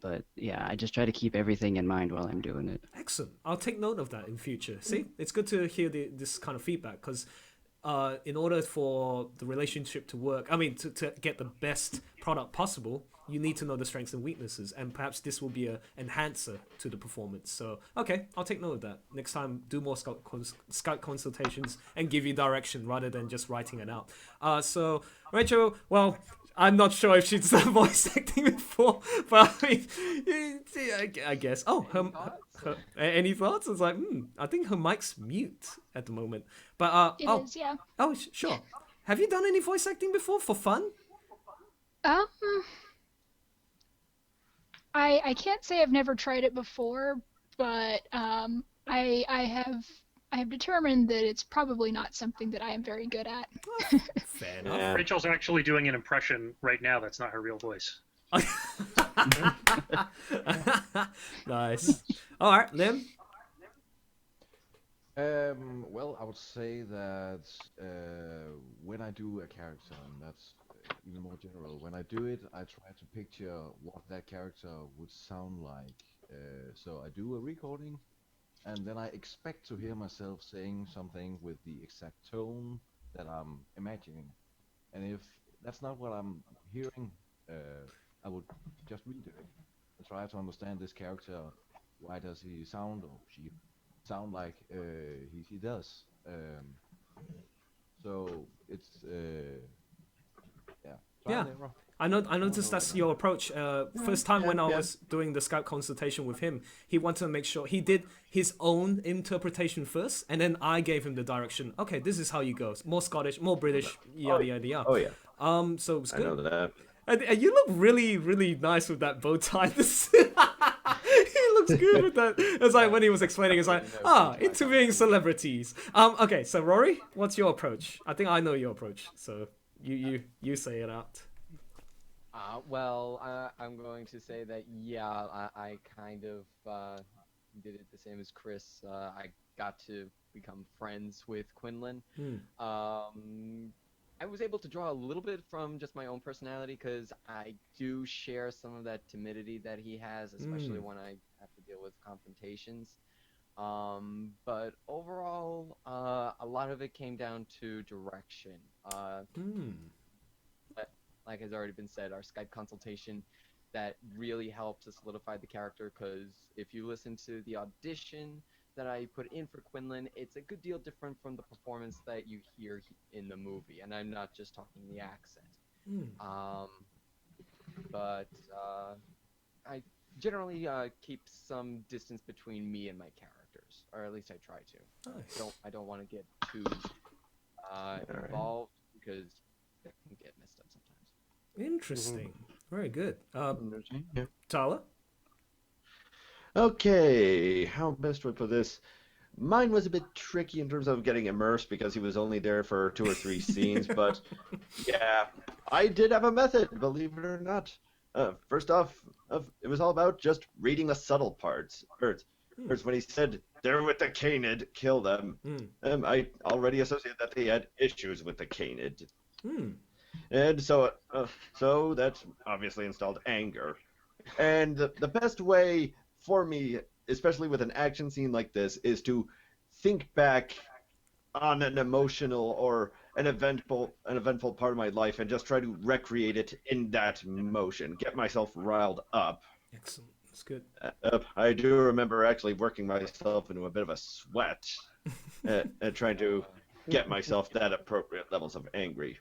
But yeah, I just try to keep everything in mind while I'm doing it.
Excellent. I'll take note of that in future. See, it's good to hear this kind of feedback because in order for the relationship to work, I mean, to get the best product possible, you need to know the strengths and weaknesses, and perhaps this will be an enhancer to the performance. So, okay, I'll take note of that. Next time, do more Skype consultations and give you direction rather than just writing it out. So, Rachel, well, I'm not sure if she's done voice acting before, but I mean, I guess. Oh, any thoughts? It's like, I think her mic's mute at the moment. But
It is, yeah.
Oh, sure. Have you done any voice acting before for fun?
I can't say I've never tried it before, but I have determined that it's probably not something that I am very good at.
Fair enough.
Yeah.
Rachel's actually doing an impression right now. That's not her real voice.
Nice. All right, Lim.
Well, I would say that when I do a character, and that's even more general, when I do it, I try to picture what that character would sound like. So I do a recording, and then I expect to hear myself saying something with the exact tone that I'm imagining. And if that's not what I'm hearing, I would just redo it and try to understand this character. Why does he sound, or she sound like he does? So it's trial and error.
I noticed that's your approach. First time when I was doing the Skype consultation with him, he wanted to make sure he did his own interpretation first, and then I gave him the direction. Okay, this is how you go. More Scottish, more British, yada yada yada.
Oh yeah.
So it's good.
I know that.
And you look really, really nice with that bow tie. He looks good with that. It's like when he was explaining, it's like, interviewing celebrities. Okay, so Rory, what's your approach? I think I know your approach. So you say it out.
I'm going to say that, I kind of did it the same as Chris. I got to become friends with Quinlan. I was able to draw a little bit from just my own personality because I do share some of that timidity that he has, especially when I have to deal with confrontations. But overall, a lot of it came down to direction. Like has already been said, our Skype consultation, that really helped to solidify the character, because if you listen to the audition that I put in for Quinlan, it's a good deal different from the performance that you hear in the movie, and I'm not just talking the accent. But I generally keep some distance between me and my characters, or at least I try to.
Nice.
I don't want to get too involved, because that can get messed up sometimes.
Interesting. Very good. Tyler?
Okay, how best do I put this? Mine was a bit tricky in terms of getting immersed because he was only there for 2 or 3 scenes, but yeah, I did have a method, believe it or not. First off, it was all about just reading the subtle parts. First, when he said, "They're with the Canid, kill them," I already associated that they had issues with the Canid. And so that obviously installed anger. And the best way for me, especially with an action scene like this, is to think back on an emotional or an eventful part of my life and just try to recreate it in that motion, get myself riled up.
Excellent. That's good.
I do remember actually working myself into a bit of a sweat and trying to get myself that appropriate levels of angry.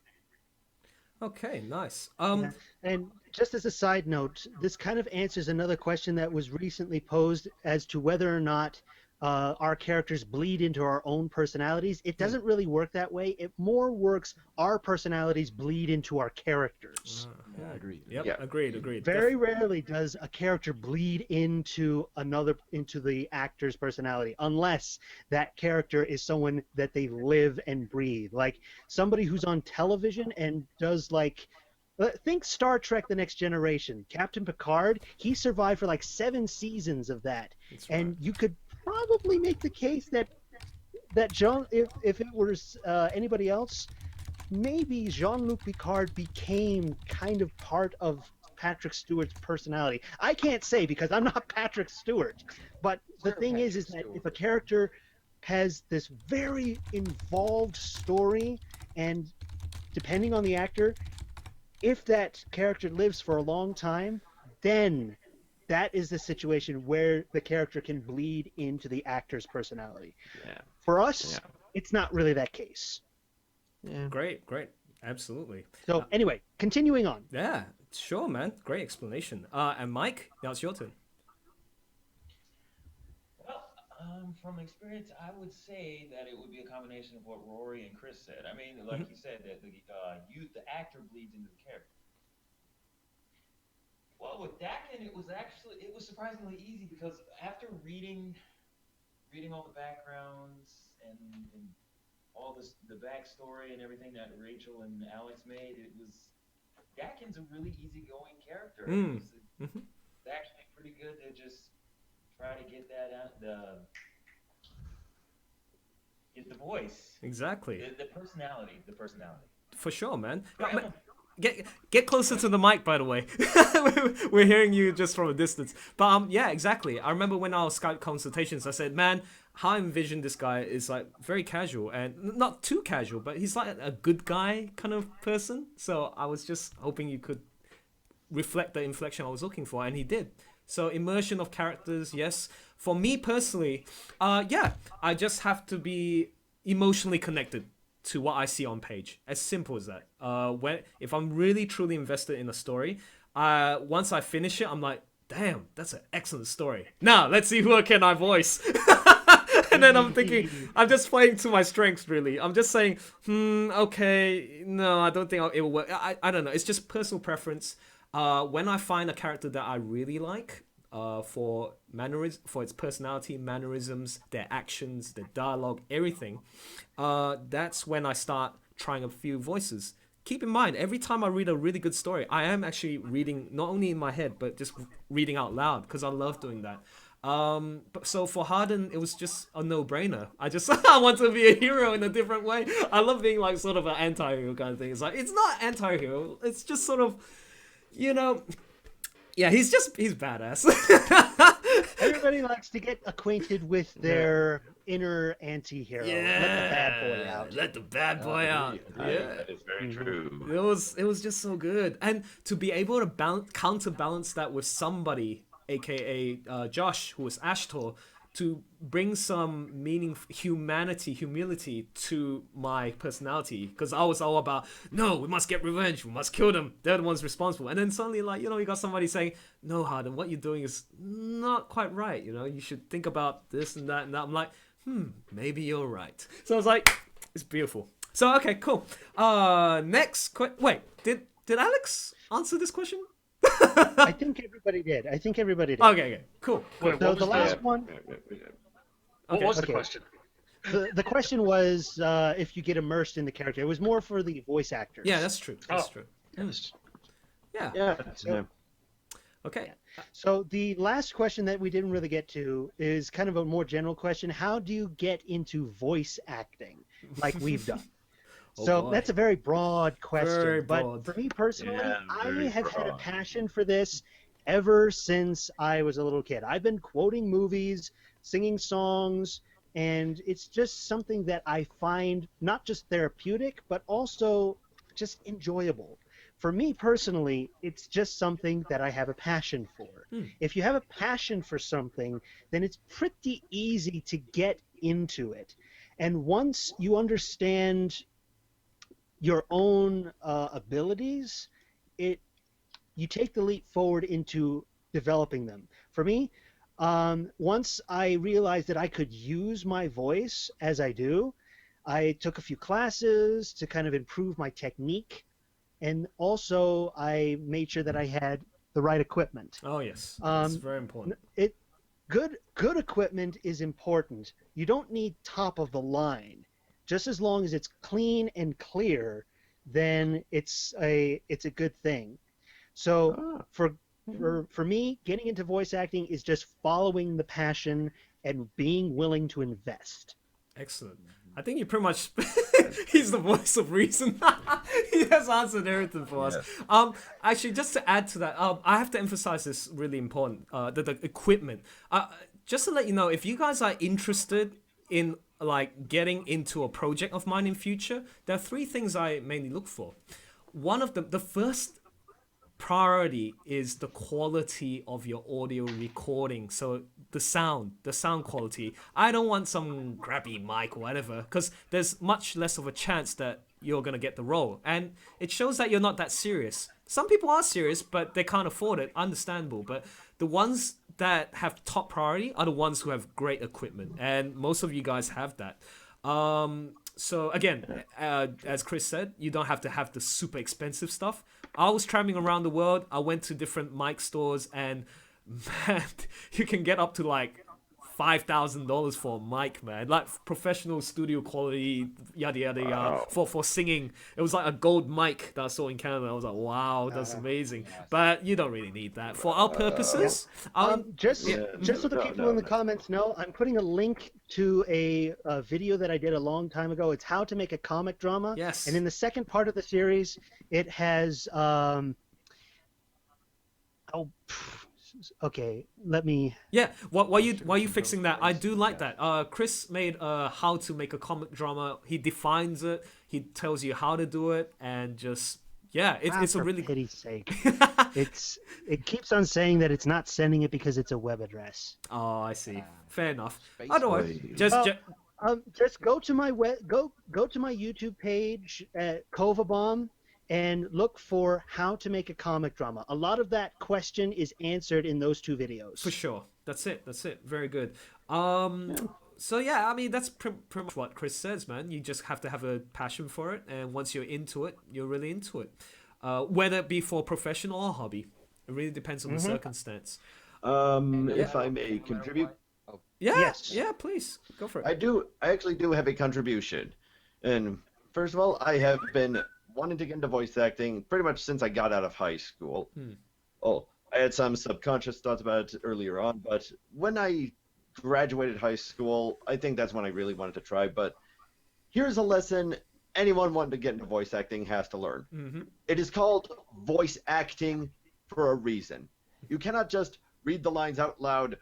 Okay, nice.
And just as a side note, this kind of answers another question that was recently posed as to whether or not our characters bleed into our own personalities. It doesn't really work that way. It more works our personalities bleed into our characters.
Yeah, agreed.
Yep,
Yeah.
agreed.
Very rarely does a character bleed into the actor's personality, unless that character is someone that they live and breathe. Like somebody who's on television and does like think Star Trek: The Next Generation. Captain Picard, he survived for like 7 seasons of that.
That's
And
right.
you could probably make the case that Jean, if it was anybody else, maybe Jean-Luc Picard became kind of part of Patrick Stewart's personality. I can't say because I'm not Patrick Stewart, but the thing is that if a character has this very involved story, and depending on the actor, if that character lives for a long time, then that is the situation where the character can bleed into the actor's personality.
Yeah.
For us,
Yeah.
it's not really that case.
Yeah.
Great. Absolutely.
So anyway, continuing on.
Yeah, sure, man. Great explanation. And Mike, now it's your turn.
Well, from experience, I would say that it would be a combination of what Rory and Chris said. I mean, like you said, that the actor bleeds into the character. Well, with Dakin, it was surprisingly easy because after reading all the backgrounds and all the backstory and everything that Rachel and Alex made, Dakin's a really easygoing character. It's actually pretty good to just try to get that out, get the voice.
Exactly.
The personality.
For sure, man. Get closer to the mic, by the way. We're hearing you just from a distance. But yeah, exactly. I remember when our Skype consultations, I said, man, how I envision this guy is like very casual and not too casual, but he's like a good guy kind of person. So I was just hoping you could reflect the inflection I was looking for, and he did. So immersion of characters, yes. For me personally, yeah, I just have to be emotionally connected to what I see on page. As simple as that. If I'm really truly invested in a story, once I finish it, I'm like, damn, that's an excellent story. Now let's see who can I voice. And then I'm thinking, I'm just playing to my strengths, really. I'm just saying, okay, no, I don't think it will work. I don't know. It's just personal preference. When I find a character that I really like, for its personality, mannerisms, their actions, their dialogue, everything, that's when I start trying a few voices. Keep in mind, every time I read a really good story, I am actually reading not only in my head, but just reading out loud, because I love doing that. But so for Harden, it was just a no-brainer. I want to be a hero in a different way. I love being like sort of an anti-hero kind of thing. It's like, it's not anti-hero, it's just sort of, yeah, he's badass.
Everybody likes to get acquainted with their inner anti-hero.
Yeah,
let the bad boy out.
Let the bad boy out. Yeah,
That is very true.
it was just so good, and to be able to counterbalance that with somebody, aka Josh, who was Ashtor, to bring some meaning, humility to my personality, because I was all about, no, we must get revenge, we must kill them, they're the ones responsible. And then suddenly, like, you got somebody saying, no, Harden, what you're doing is not quite right, you should think about this and that and that. I'm like, maybe you're right. So I was like, it's beautiful. So okay, cool. Next wait, did Alex answer this question?
I think everybody did.
Okay, cool.
Wait,
So
what
the
was
last one,
What was the
Okay.
question?
the question was if you get immersed in the character. It was more for the voice actors.
Yeah, that's true. That's
Oh.
true.
Yes.
Yeah.
Yeah.
Okay.
So the last question that we didn't really get to is kind of a more general question. How do you get into voice acting like we've done?
Oh,
So
boy.
that's a very broad question.
Very
but
broad.
for me personally,
Yeah,
I
very
have had a
broad.
passion for this ever since I was a little kid. I've been quoting movies, singing songs, and it's just something that I find not just therapeutic, but also just enjoyable. For me personally, it's just something that I have a passion for. If you have a passion for something, then it's pretty easy to get into it. And once you understand your own abilities, you take the leap forward into developing them. For me, Once I realized that I could use my voice as I do, I took a few classes to kind of improve my technique, and also I made sure that I had the right equipment.
Oh yes, that's very important.
Good equipment is important. You don't need top of the line. Just as long as it's clean and clear, then it's a good thing. So for me, getting into voice acting is just following the passion and being willing to invest.
Excellent. I think you pretty much he's the voice of reason. He has answered everything for us. Actually, just to add to that, I have to emphasize this really important. The equipment. Just to let you know, if you guys are interested in like getting into a project of mine in future, there are 3 things I mainly look for. One of them, the first priority is the quality of your audio recording. So the sound quality. I don't want some crappy mic or whatever, because there's much less of a chance that you're gonna get the role, and it shows that you're not that serious. Some people are serious, but they can't afford it. Understandable, but the ones that have top priority are the ones who have great equipment, and most of you guys have that. So again, as Chris said, you don't have to have the super expensive stuff. I was traveling around the world. I went to different mic stores, and man, you can get up to like $5,000 for a mic, man. Like professional studio quality, yada yada yada. For singing, it was like a gold mic that I saw in Canada. I was like, wow, that's amazing. But you don't really need that for our purposes.
Just so the people in the comments know, I'm putting a link to a video that I did a long time ago. It's how to make a comic drama.
Yes.
And in the second part of the series, it has okay, let me.
Yeah, while you fixing that, I do like that. Chris made how to make a comic drama. He defines it. He tells you how to do it, and just it's a really.
For pity's sake, it keeps on saying that it's not sending it because it's a web address.
Oh, I see. Fair enough. Otherwise, just
go to my go to my YouTube page at Kovabomb and look for how to make a comic drama. A lot of that question is answered in those 2 videos.
For sure. That's it. Very good. So yeah, I mean, that's pretty much what Chris says, man. You just have to have a passion for it, and once you're into it, you're really into it. Whether it be for professional or hobby, it really depends on the circumstance.
If I may contribute.
Yes.
Yeah, please go for it.
I actually do have a contribution, and first of all, I have been wanting to get into voice acting pretty much since I got out of high school. I had some subconscious thoughts about it earlier on, but when I graduated high school, I think that's when I really wanted to try. But here's a lesson anyone wanting to get into voice acting has to learn. It is called voice acting for a reason. You cannot just read the lines out loud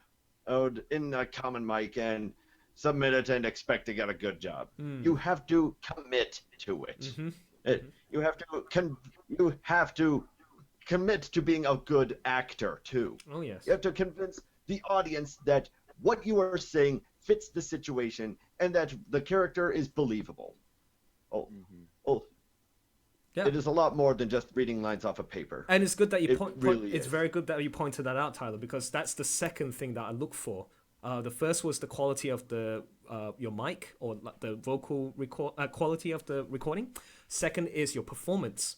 in a common mic and submit it and expect to get a good job. You have to commit to it. You have to commit to being a good actor too.
Oh yes.
You have to convince the audience that what you are saying fits the situation and that the character is believable. Yeah. It is a lot more than just reading lines off a paper.
And it's good that you it's very good that you pointed that out, Tyler, because that's the second thing that I look for. The first was the quality of the your mic, or the vocal quality of the recording. Second is your performance.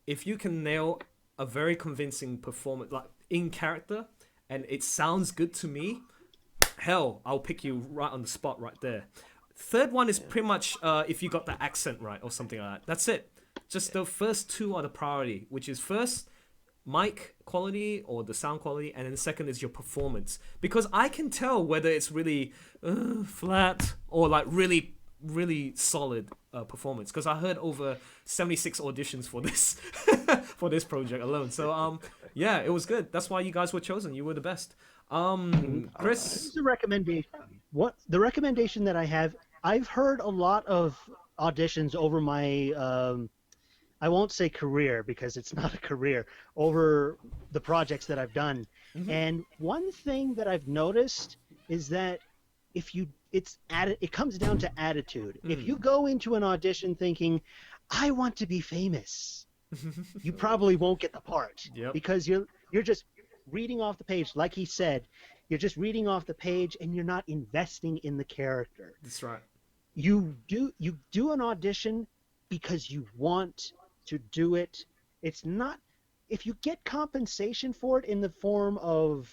If you can nail a very convincing performance, like in character, and it sounds good to me, hell, I'll pick you right on the spot right there. Third one is pretty much if you got the accent right or something like that. That's it. Just the first 2 are the priority, which is first mic quality or the sound quality, and then the second is your performance, because I can tell whether it's really flat or like really solid performance, because I heard over 76 auditions for this for this project alone. So yeah, it was good. That's why you guys were chosen. You were the best. Chris,
this is a recommendation. What the recommendation that I have, I've heard a lot of auditions over my I won't say career because it's not a career, over the projects that I've done. And one thing that I've noticed is that it comes down to attitude. If you go into an audition thinking, I want to be famous, you probably won't get the part. Because you're just reading off the page. Like he said, You're just reading off the page, and you're not investing in the character.
That's right.
You do an audition because you want to do it. It's not, if you get compensation for it in the form of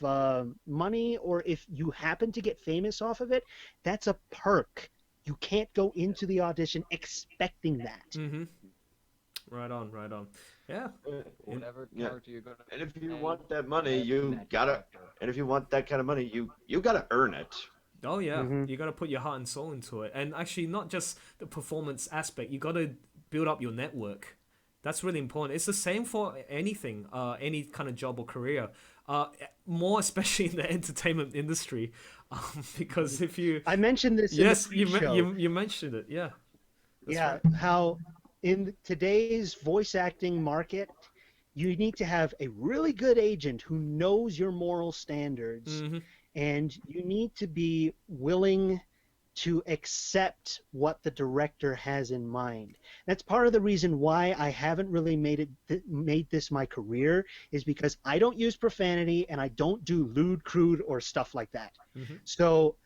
money, or if you happen to get famous off of it, that's a perk. You can't go into the audition expecting that.
Mm-hmm. Right on, right on. Yeah.
Whatever character you're gonna.
And if you want that money, you gotta. And if you want that kind of money, you gotta earn it.
Oh yeah, you gotta put your heart and soul into it, and actually not just the performance aspect. You gotta build up your network. That's really important. It's the same for anything, any kind of job or career. More especially in the entertainment industry, because if you,
I mentioned this.
Yes,
in the show.
you mentioned it. Yeah. That's
yeah,
right.
how in today's voice acting market, you need to have a really good agent who knows your moral standards, and you need to be willing to accept what the director has in mind. That's part of the reason why I haven't really made this my career, is because I don't use profanity and I don't do lewd, crude, or stuff like that. So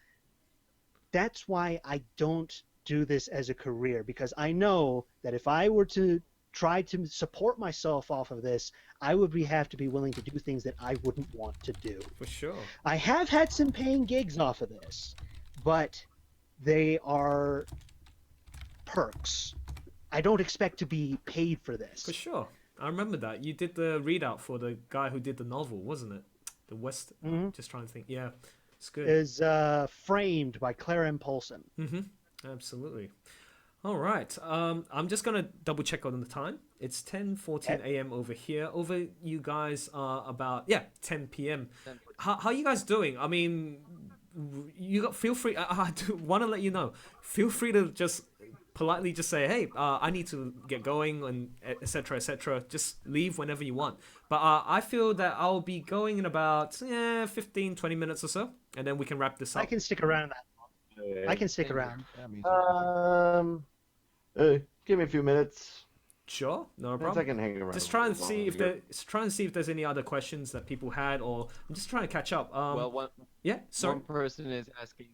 that's why I don't do this as a career, because I know that if I were to try to support myself off of this, I would have to be willing to do things that I wouldn't want to do.
For sure.
I have had some paying gigs off of this, but they are perks. I don't expect to be paid for this.
For sure. I remember that. You did the readout for the guy who did the novel, wasn't it? The West. Just trying to think. Yeah, it's good.
Is Framed by Claire M. Paulson.
Absolutely. All right. I'm just gonna double check on the time. It's 10:14 a.m. over here. Over you guys are about 10 p.m. How you guys doing? I mean, you got feel free. I do want to let you know. Feel free to just politely just say, hey, I need to get going, and etc. etc. Just leave whenever you want. But I feel that I'll be going in about 15-20 minutes or so, and then we can wrap this up.
I can stick around that long. I can stick around.
Give me a few minutes.
Sure, no problem.
I can hang around.
Just try and see if there's any other questions that people had, or I'm just trying to catch up.
One person is asking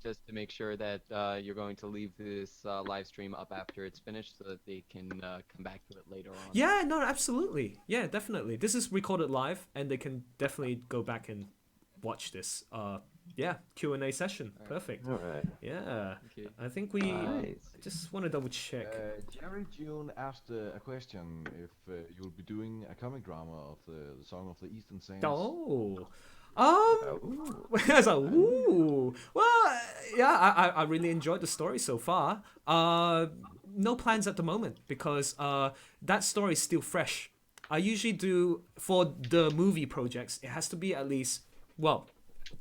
just to make sure that you're going to leave this live stream up after it's finished, so that they can come back to it later on.
Yeah, no, absolutely. Yeah, definitely. This is recorded live, and they can definitely go back and watch this. Q&A session. Right. Perfect.
All right.
Yeah. Okay. I think we just want to double check.
Jerry June asked a question if you'll be doing a comic drama of the Song of the Eastern Saints.
Oh. I was like, ooh. Well, yeah, I really enjoyed the story so far. No plans at the moment, because that story is still fresh. I usually do, for the movie projects, it has to be at least,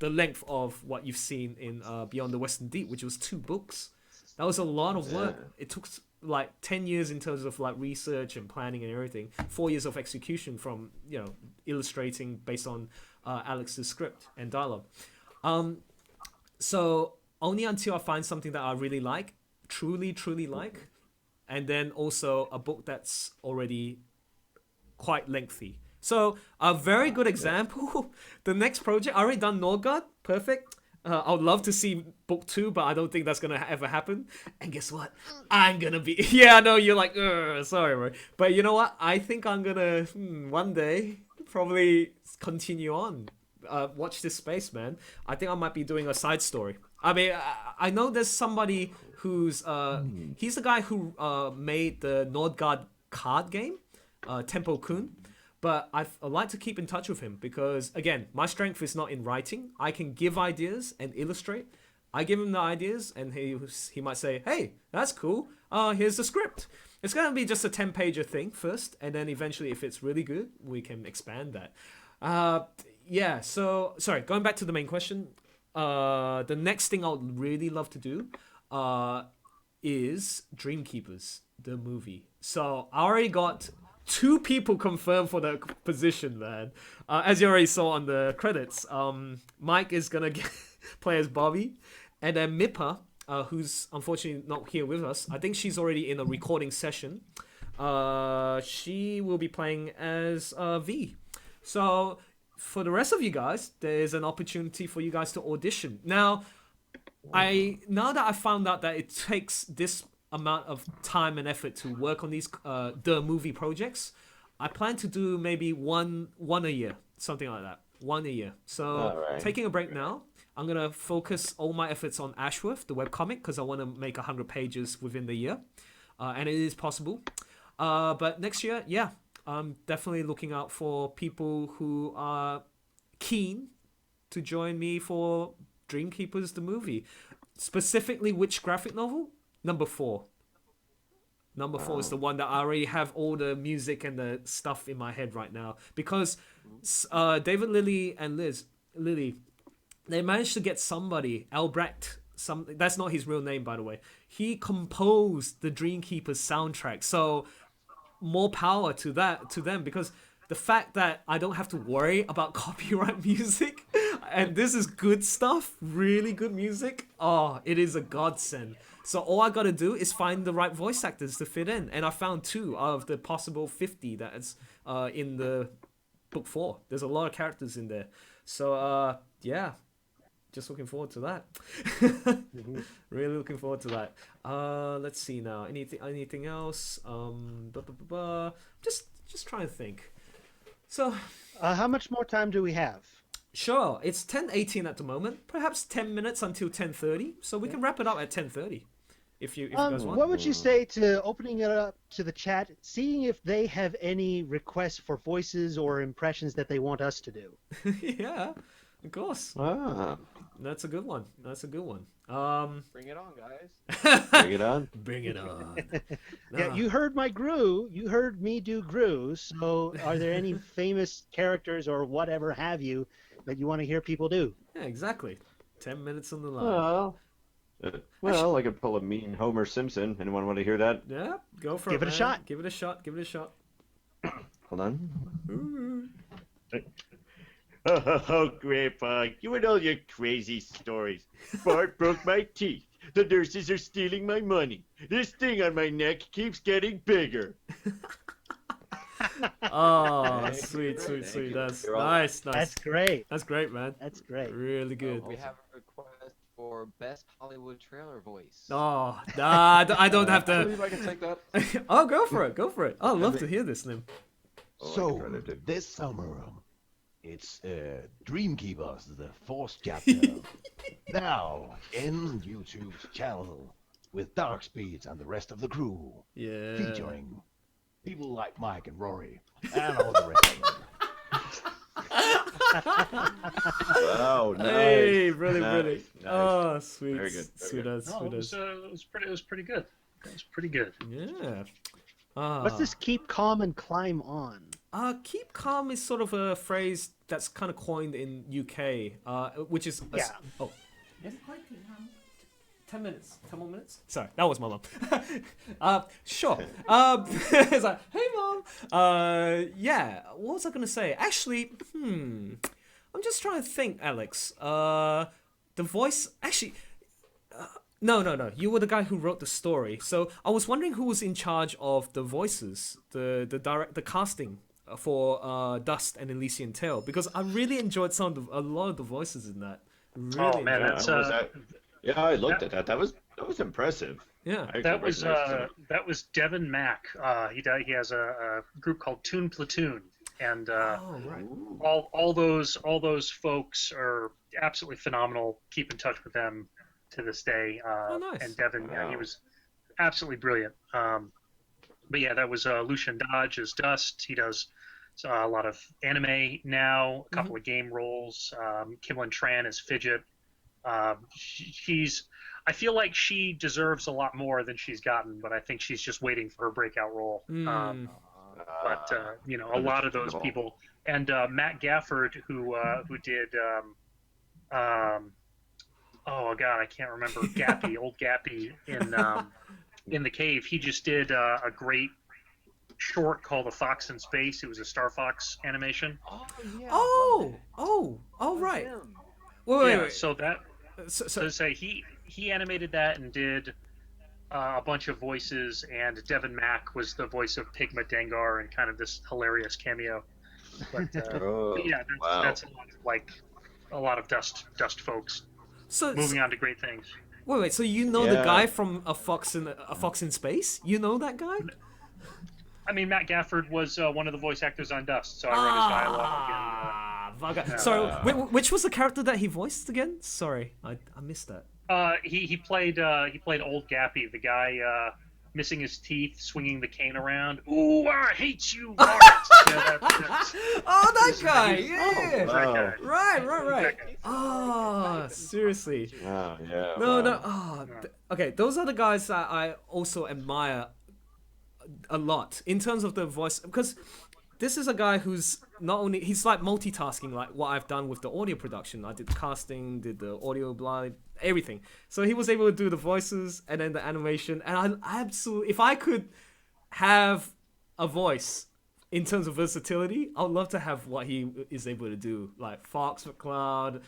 the length of what you've seen in Beyond the Western Deep, which was 2 books. That was a lot of work. It took like 10 years in terms of like research and planning and everything. 4 years of execution from, illustrating based on Alex's script and dialogue. So only until I find something that I really like, truly like, and then also a book that's already quite lengthy. So a very good example, the next project, I already done Norgard, perfect. I would love to see book 2, but I don't think that's going to ever happen. And guess what? I'm going to be, I know you're like, sorry, bro. But you know what? I think I'm going to, one day, probably continue on. Watch this space, man. I think I might be doing a side story. I mean, I know there's somebody who's, he's the guy who made the Nordgard card game, Tempo-kun. But I'd like to keep in touch with him because, again, my strength is not in writing. I can give ideas and illustrate. I give him the ideas, and he might say, hey, that's cool. Here's the script. It's going to be just a 10-pager thing first, and then eventually, if it's really good, we can expand that. So, sorry, going back to the main question. The next thing I would really love to do is Dreamkeepers, the movie. So, I already got 2 people confirmed for the position, man. As you already saw on the credits, Mike is gonna play as Bobby, and then Mippa, who's unfortunately not here with us. I think she's already in a recording session. She will be playing as V. So for the rest of you guys, there's an opportunity for you guys to audition. Now that I found out that it takes this amount of time and effort to work on these the movie projects, I plan to do maybe one a year, something like that. One a year. So taking a break now. I'm gonna focus all my efforts on Ashworth, the webcomic, because I want to make 100 pages within the year, and it is possible. But next year, yeah, I'm definitely looking out for people who are keen to join me for Dreamkeepers the movie. Specifically, which graphic novel? Number 4. Number 4 is the one that I already have all the music and the stuff in my head right now. Because David Lilly and Lily, they managed to get somebody, Albrecht, that's not his real name, by the way. He composed the Dreamkeepers soundtrack. So more power to them, because the fact that I don't have to worry about copyright music, and this is good stuff, really good music, it is a godsend. So all I gotta do is find the right voice actors to fit in, and I found 2 out of the possible 50 that's in the book 4. There's a lot of characters in there, so yeah, just looking forward to that. Really looking forward to that. Let's see now. Anything else? Just trying to think. So,
how much more time do we have?
Sure, it's 10:18 at the moment. Perhaps 10 minutes until 10:30, so we can wrap it up at 10:30. If you guys want.
What would you say to opening it up to the chat, seeing if they have any requests for voices or impressions that they want us to do?
Yeah, of course. That's a good one.
Bring it on, guys.
Bring it on.
Bring it on.
Yeah, you heard my Gru. You heard me do Gru. So, are there any famous characters or whatever have you that you want to hear people do?
Yeah, exactly. 10 minutes on the line.
Well, I could pull a mean Homer Simpson. Anyone want to hear that?
Yeah, go for
Give it a shot.
Give it a shot.
Hold on.
Ooh.
Oh, Grandpa, you and all your crazy stories. Bart broke my teeth. The nurses are stealing my money. This thing on my neck keeps getting bigger.
Oh, sweet. That's nice.
That's great.
That's great, man.
That's great.
Really good.
We have a request for best Hollywood trailer voice.
Oh, nah, I don't have
I
to.
believe I can take that.
Oh, go for it. Oh, I'd love to hear this, Nim.
So, this summer, it's Dreamkeepers, the 4th chapter. Now, in YouTube's channel, with Dark Speeds and the rest of the crew.
Yeah.
Featuring people like Mike and Rory, and all the rest of them.
Wow, nice.
Hey, really.
Nice.
Oh, sweet.
Very good.
Sweet as.
No, it was pretty good. It was pretty good.
Yeah.
What's this keep calm and climb on?
Keep calm is sort of a phrase that's kind of coined in UK, which is...
Yeah.
Oh. 10 minutes. 10 more minutes? Sorry, that was my mom. Sure. It's like, hey, Mom. Yeah, what was I going to say? Actually, I'm just trying to think, Alex. The voice... Actually... No. You were the guy who wrote the story. So I was wondering who was in charge of the voices, the casting for Dust and Elysian Tale, because I really enjoyed a lot of the voices in that. Really
man,
enjoyed
that's
Yeah, I looked at that. That was impressive.
Yeah.
that was Devin Mack. He has a group called Toon Platoon, and
right.
all those folks are absolutely phenomenal. Keep in touch with them to this day.
Nice.
And Devin, yeah, he was absolutely brilliant. But yeah, that was Lucian Dodge as Dust. He does a lot of anime now, a couple of game roles. Kimlin Tran as Fidget. I feel like she deserves a lot more than she's gotten, but I think she's just waiting for her breakout role. But a lot of those people, and Matt Gafford, who did, oh god, I can't remember, Gappy, old Gappy in the Cave. He just did a great short called A Fox in Space. It was a Star Fox animation.
Oh yeah.
Right.
Him.
Wait.
So that. So say he animated that and did a bunch of voices, and Devin Mack was the voice of Pigma Dengar and kind of this hilarious cameo. But yeah, that's a lot of, like a lot of dust folks moving on to great things.
Wait. So you know the guy from A Fox in Space? You know that guy?
I mean, Matt Gafford was one of the voice actors on Dust, so I read his dialogue. And,
so, which was the character that he voiced again? Sorry, I missed that.
He played Old Gappy, the guy missing his teeth, swinging the cane around. Ooh, I hate you, Lawrence.
That guy. Yeah.
That guy.
Right. Oh, seriously.
Oh, yeah.
No. Oh, okay. Those are the guys that I also admire a lot in terms of the voice, because this is a guy who's not only, he's like multitasking, like what I've done with the audio production. I did casting, did the audio blind, everything. So he was able to do the voices and then the animation. And I absolutely, if I could have a voice in terms of versatility, I would love to have what he is able to do, like Fox McCloud,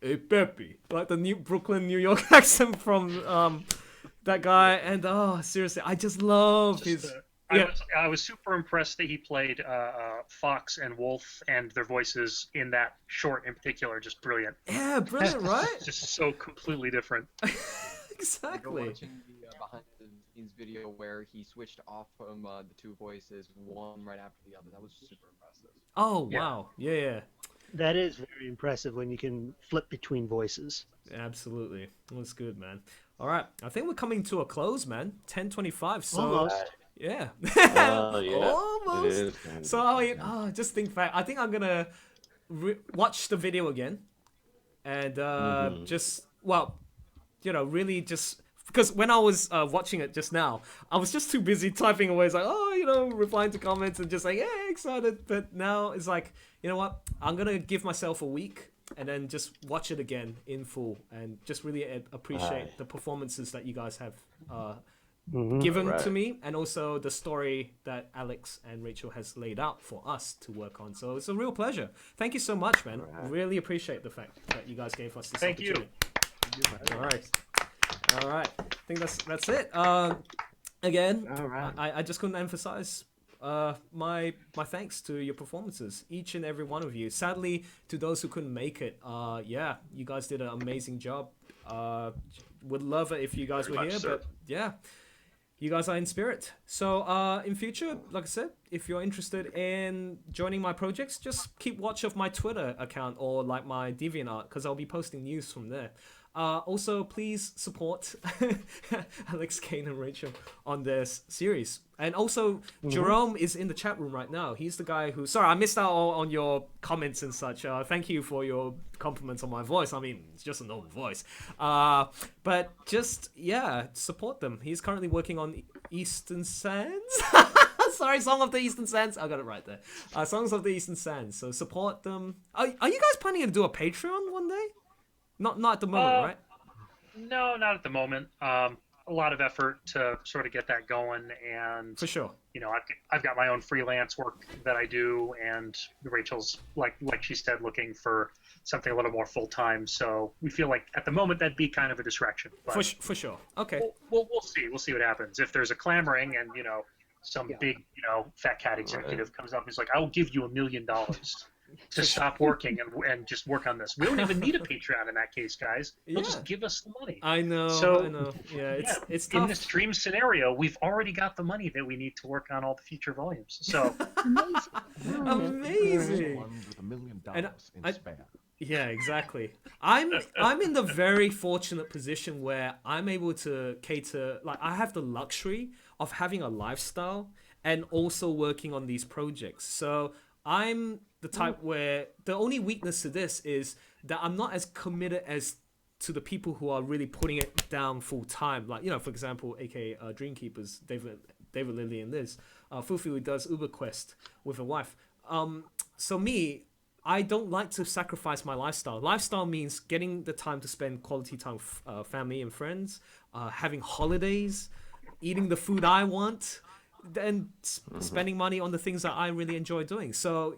hey Peppy, like the new Brooklyn, New York accent from that guy. And seriously, I just love his.
I was super impressed that he played Fox and Wolf and their voices in that short in particular. Just brilliant.
Yeah, brilliant, right?
Just so completely different.
Exactly.
Watching the behind the scenes video where he switched off from the two voices, one right after the other. That was super impressive.
Oh, wow. Yeah.
That is very impressive when you can flip between voices.
Absolutely. That's good, man. All right. I think we're coming to a close, man. 10:25. So.
Almost.
Yeah.
Yeah.
Almost.
It is.
So just think back. I think I'm gonna watch the video again, and really just because when I was watching it just now, I was just too busy typing away. It's like, replying to comments and just like, yeah, excited. But now it's like, you know what? I'm gonna give myself a week and then just watch it again in full and just really appreciate the performances that you guys have given to me, and also the story that Alex and Rachel has laid out for us to work on. So it's a real pleasure. Thank you so much, man. Really appreciate the fact that you guys gave us this opportunity. All right. I think that's it. Again, I just couldn't emphasize my thanks to your performances, each and every one of you. Sadly, to those who couldn't make it, you guys did an amazing job. Would love it if you guys were here, but yeah, you guys are in spirit. So in future, like I said, if you're interested in joining my projects, just keep watch of my Twitter account or like my DeviantArt, because I'll be posting news from there. Also, please support Alex, Kane, and Rachel on this series. And also, Jerome is in the chat room right now. He's the guy who... Sorry, I missed out on your comments and such. Thank you for your compliments on my voice. I mean, it's just a normal voice. But just, support them. He's currently working on Eastern Sands. Sorry, Song of the Eastern Sands. I got it right there. Songs of the Eastern Sands. So support them. Are you guys planning to do a Patreon one day? Not at the moment, right?
No, not at the moment. A lot of effort to sort of get that going, and
for sure,
I've got my own freelance work that I do, and Rachel's like she said, looking for something a little more full time. So we feel like at the moment that'd be kind of a distraction. But
for sure. Okay.
We'll see. We'll see what happens. If there's a clamoring and some big fat cat executive comes up and is like, "I'll give you $1 million." To stop working and just work on this. We don't even need a Patreon in that case, guys. They'll just give us the money.
I know. Yeah, it's tough.
In this dream scenario, we've already got the money that we need to work on all the future volumes. So
amazing.
With $1 million in spare.
Yeah, exactly. I'm in the very fortunate position where I'm able to cater. Like, I have the luxury of having a lifestyle and also working on these projects. So I'm the type where the only weakness to this is that I'm not as committed as to the people who are really putting it down full time. Like, for example, aka Dreamkeepers, David Lilly and Liz. Fufu, who does Uber Quest with a wife. So me, I don't like to sacrifice my lifestyle. Lifestyle means getting the time to spend quality time with family and friends, having holidays, eating the food I want, and spending money on the things that I really enjoy doing. So,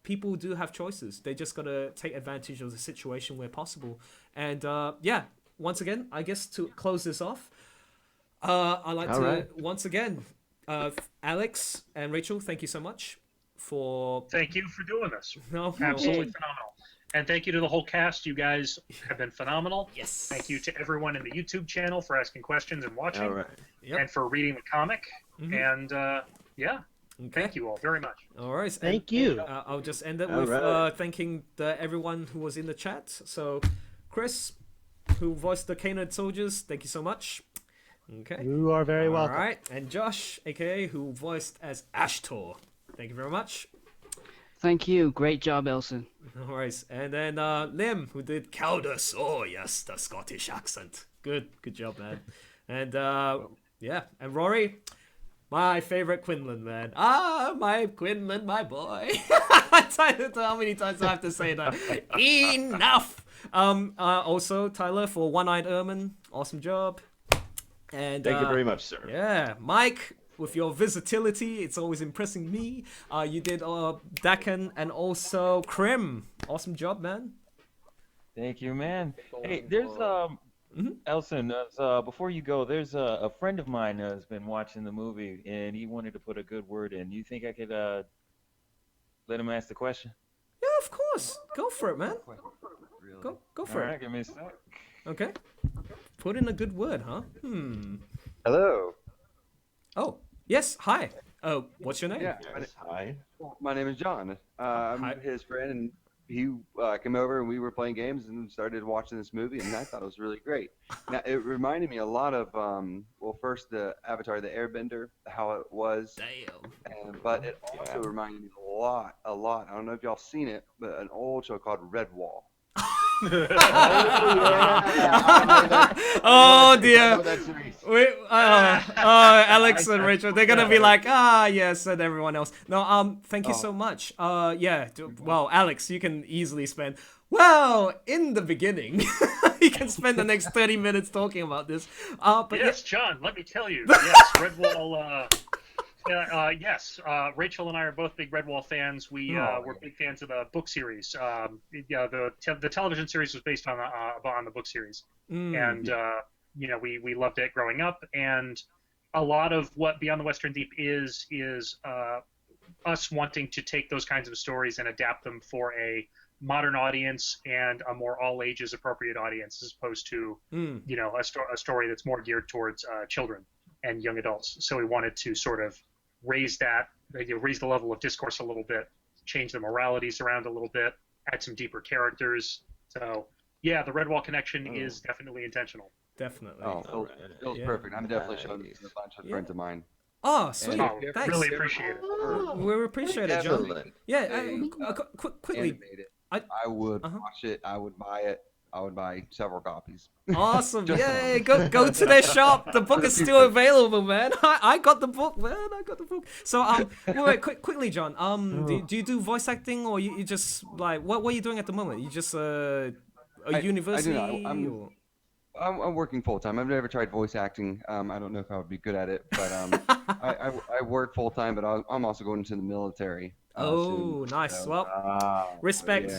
people do have choices. They just got to take advantage of the situation where possible. And once again, I guess to close this off, I'd like to once again, Alex and Rachel, thank you so much. for.
Thank you for doing this.
No,
Absolutely phenomenal. And thank you to the whole cast. You guys have been phenomenal.
Yes.
Thank you to everyone in the YouTube channel for asking questions and watching.
All right.
Yep.
And for reading the comic. And yeah,
Okay.
thank you all very much.
All right.
Thank you.
I'll just end it
All
with
right.
thanking everyone who was in the chat. So, Chris, who voiced the Canaan soldiers, thank you so much. Okay.
You are very welcome.
All right. And Josh, aka who voiced as Ashtor, thank you very much.
Thank you. Great job, Elson.
No worries. And then Lim, who did Caldus. Oh, yes, the Scottish accent. Good job, man. And yeah, and Rory, my favorite Quinlan, man. My Quinlan, my boy. I don't know how many times I have to say that. Enough. Also, Tyler for One-Eyed Ermine. Awesome job. And
Thank you very much, sir.
Yeah, Mike, with your versatility, it's always impressing me. You did Dakan and also Krim. Awesome job, man.
Thank you, man. Hey, there's Elson. Before you go, there's a friend of mine has been watching the movie, and he wanted to put a good word in. You think I could let him ask the question?
Yeah, of course. Go for it, man. Go for
All right,
it.
give me a sec.
Okay. Put in a good word, huh?
Hello.
Oh, yes. Hi. What's your name?
Yeah.
Yes, hi.
My name is John. I'm his friend, and he came over and we were playing games and started watching this movie, and I thought it was really great. Now, it reminded me a lot of, well, first the Avatar, the Airbender, how it was.
Damn.
But it also reminded me a lot. I don't know if y'all seen it, but an old show called Redwall.
Oh dear. Alex and Rachel, they're gonna be like, yes, and everyone else. No, thank you so much. Yeah. Well, Alex, you can easily spend. Well, in the beginning, you can spend the next 30 minutes talking about this. But
yes, John, let me tell you. Yes, Redwall. Yes, Rachel and I are both big Redwall fans. We're big fans of the book series. Yeah, the television series was based on the book series, and we loved it growing up. And a lot of what Beyond the Western Deep is us wanting to take those kinds of stories and adapt them for a modern audience and a more all ages appropriate audience, as opposed to a story that's more geared towards children and young adults. So we wanted to sort of raise the level of discourse a little bit, change the moralities around a little bit, add some deeper characters. So yeah, the Redwall connection is definitely intentional.
Definitely.
Oh, it was perfect. I'm definitely showing this to a bunch of friends of mine.
Oh, sweet. Thanks.
Really appreciate it.
We appreciate it, John. Yeah, quickly.
I would watch it. I would buy it. I would buy several copies.
Awesome! Yay! Go to their shop. The book is still available, man. I got the book, man. I got the book. So wait, quickly, John. Do you do voice acting, or you just like what are you doing at the moment? You just a university?
I do not. I'm working full time. I've never tried voice acting. I don't know if I would be good at it, but I work full time. But I'm also going into the military.
Oh,
soon,
nice.
So,
Well, respect.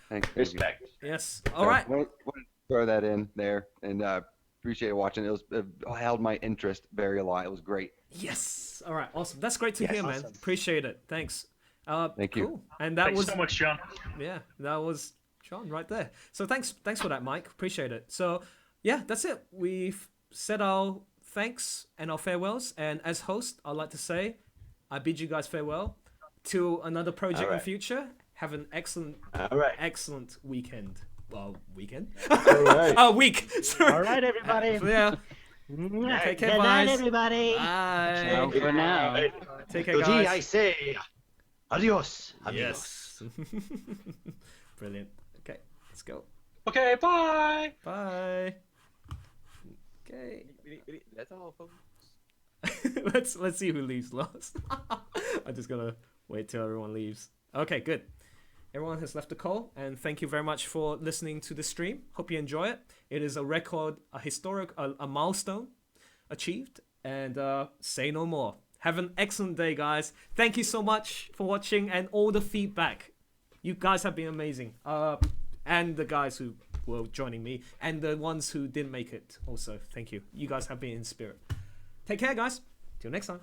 Thanks.
Respect.
Yes. All right.
Want to throw that in there, and appreciate watching. It held my interest a lot. It was great.
Yes. All right. Awesome. That's great to hear, man. Appreciate it. Thanks.
Thank you.
Cool. And that was
so much, John.
Yeah, that was John right there. So thanks for that, Mike. Appreciate it. So yeah, that's it. We've said our thanks and our farewells. And as host, I'd like to say, I bid you guys farewell to another project in the future. Have an excellent weekend. Well, weekend?
All right.
Week. Sorry.
All right, everybody.
Yeah. Take care,
Good night,
guys.
everybody.
Bye.
Ciao for now.
Take care, guys.
I say, adios.
Yes. Brilliant. Okay, let's go.
Okay, bye.
Bye. Okay.
That's all, folks.
let's see who leaves last. I'm just gonna wait till everyone leaves. Okay, good. Everyone has left the call, and thank you very much for listening to the stream. Hope you enjoy it. It is a record, a historic, a milestone achieved, and say no more. Have an excellent day, guys. Thank you so much for watching and all the feedback. You guys have been amazing. And the guys who were joining me, and the ones who didn't make it also. Thank you. You guys have been in spirit. Take care, guys. Till next time.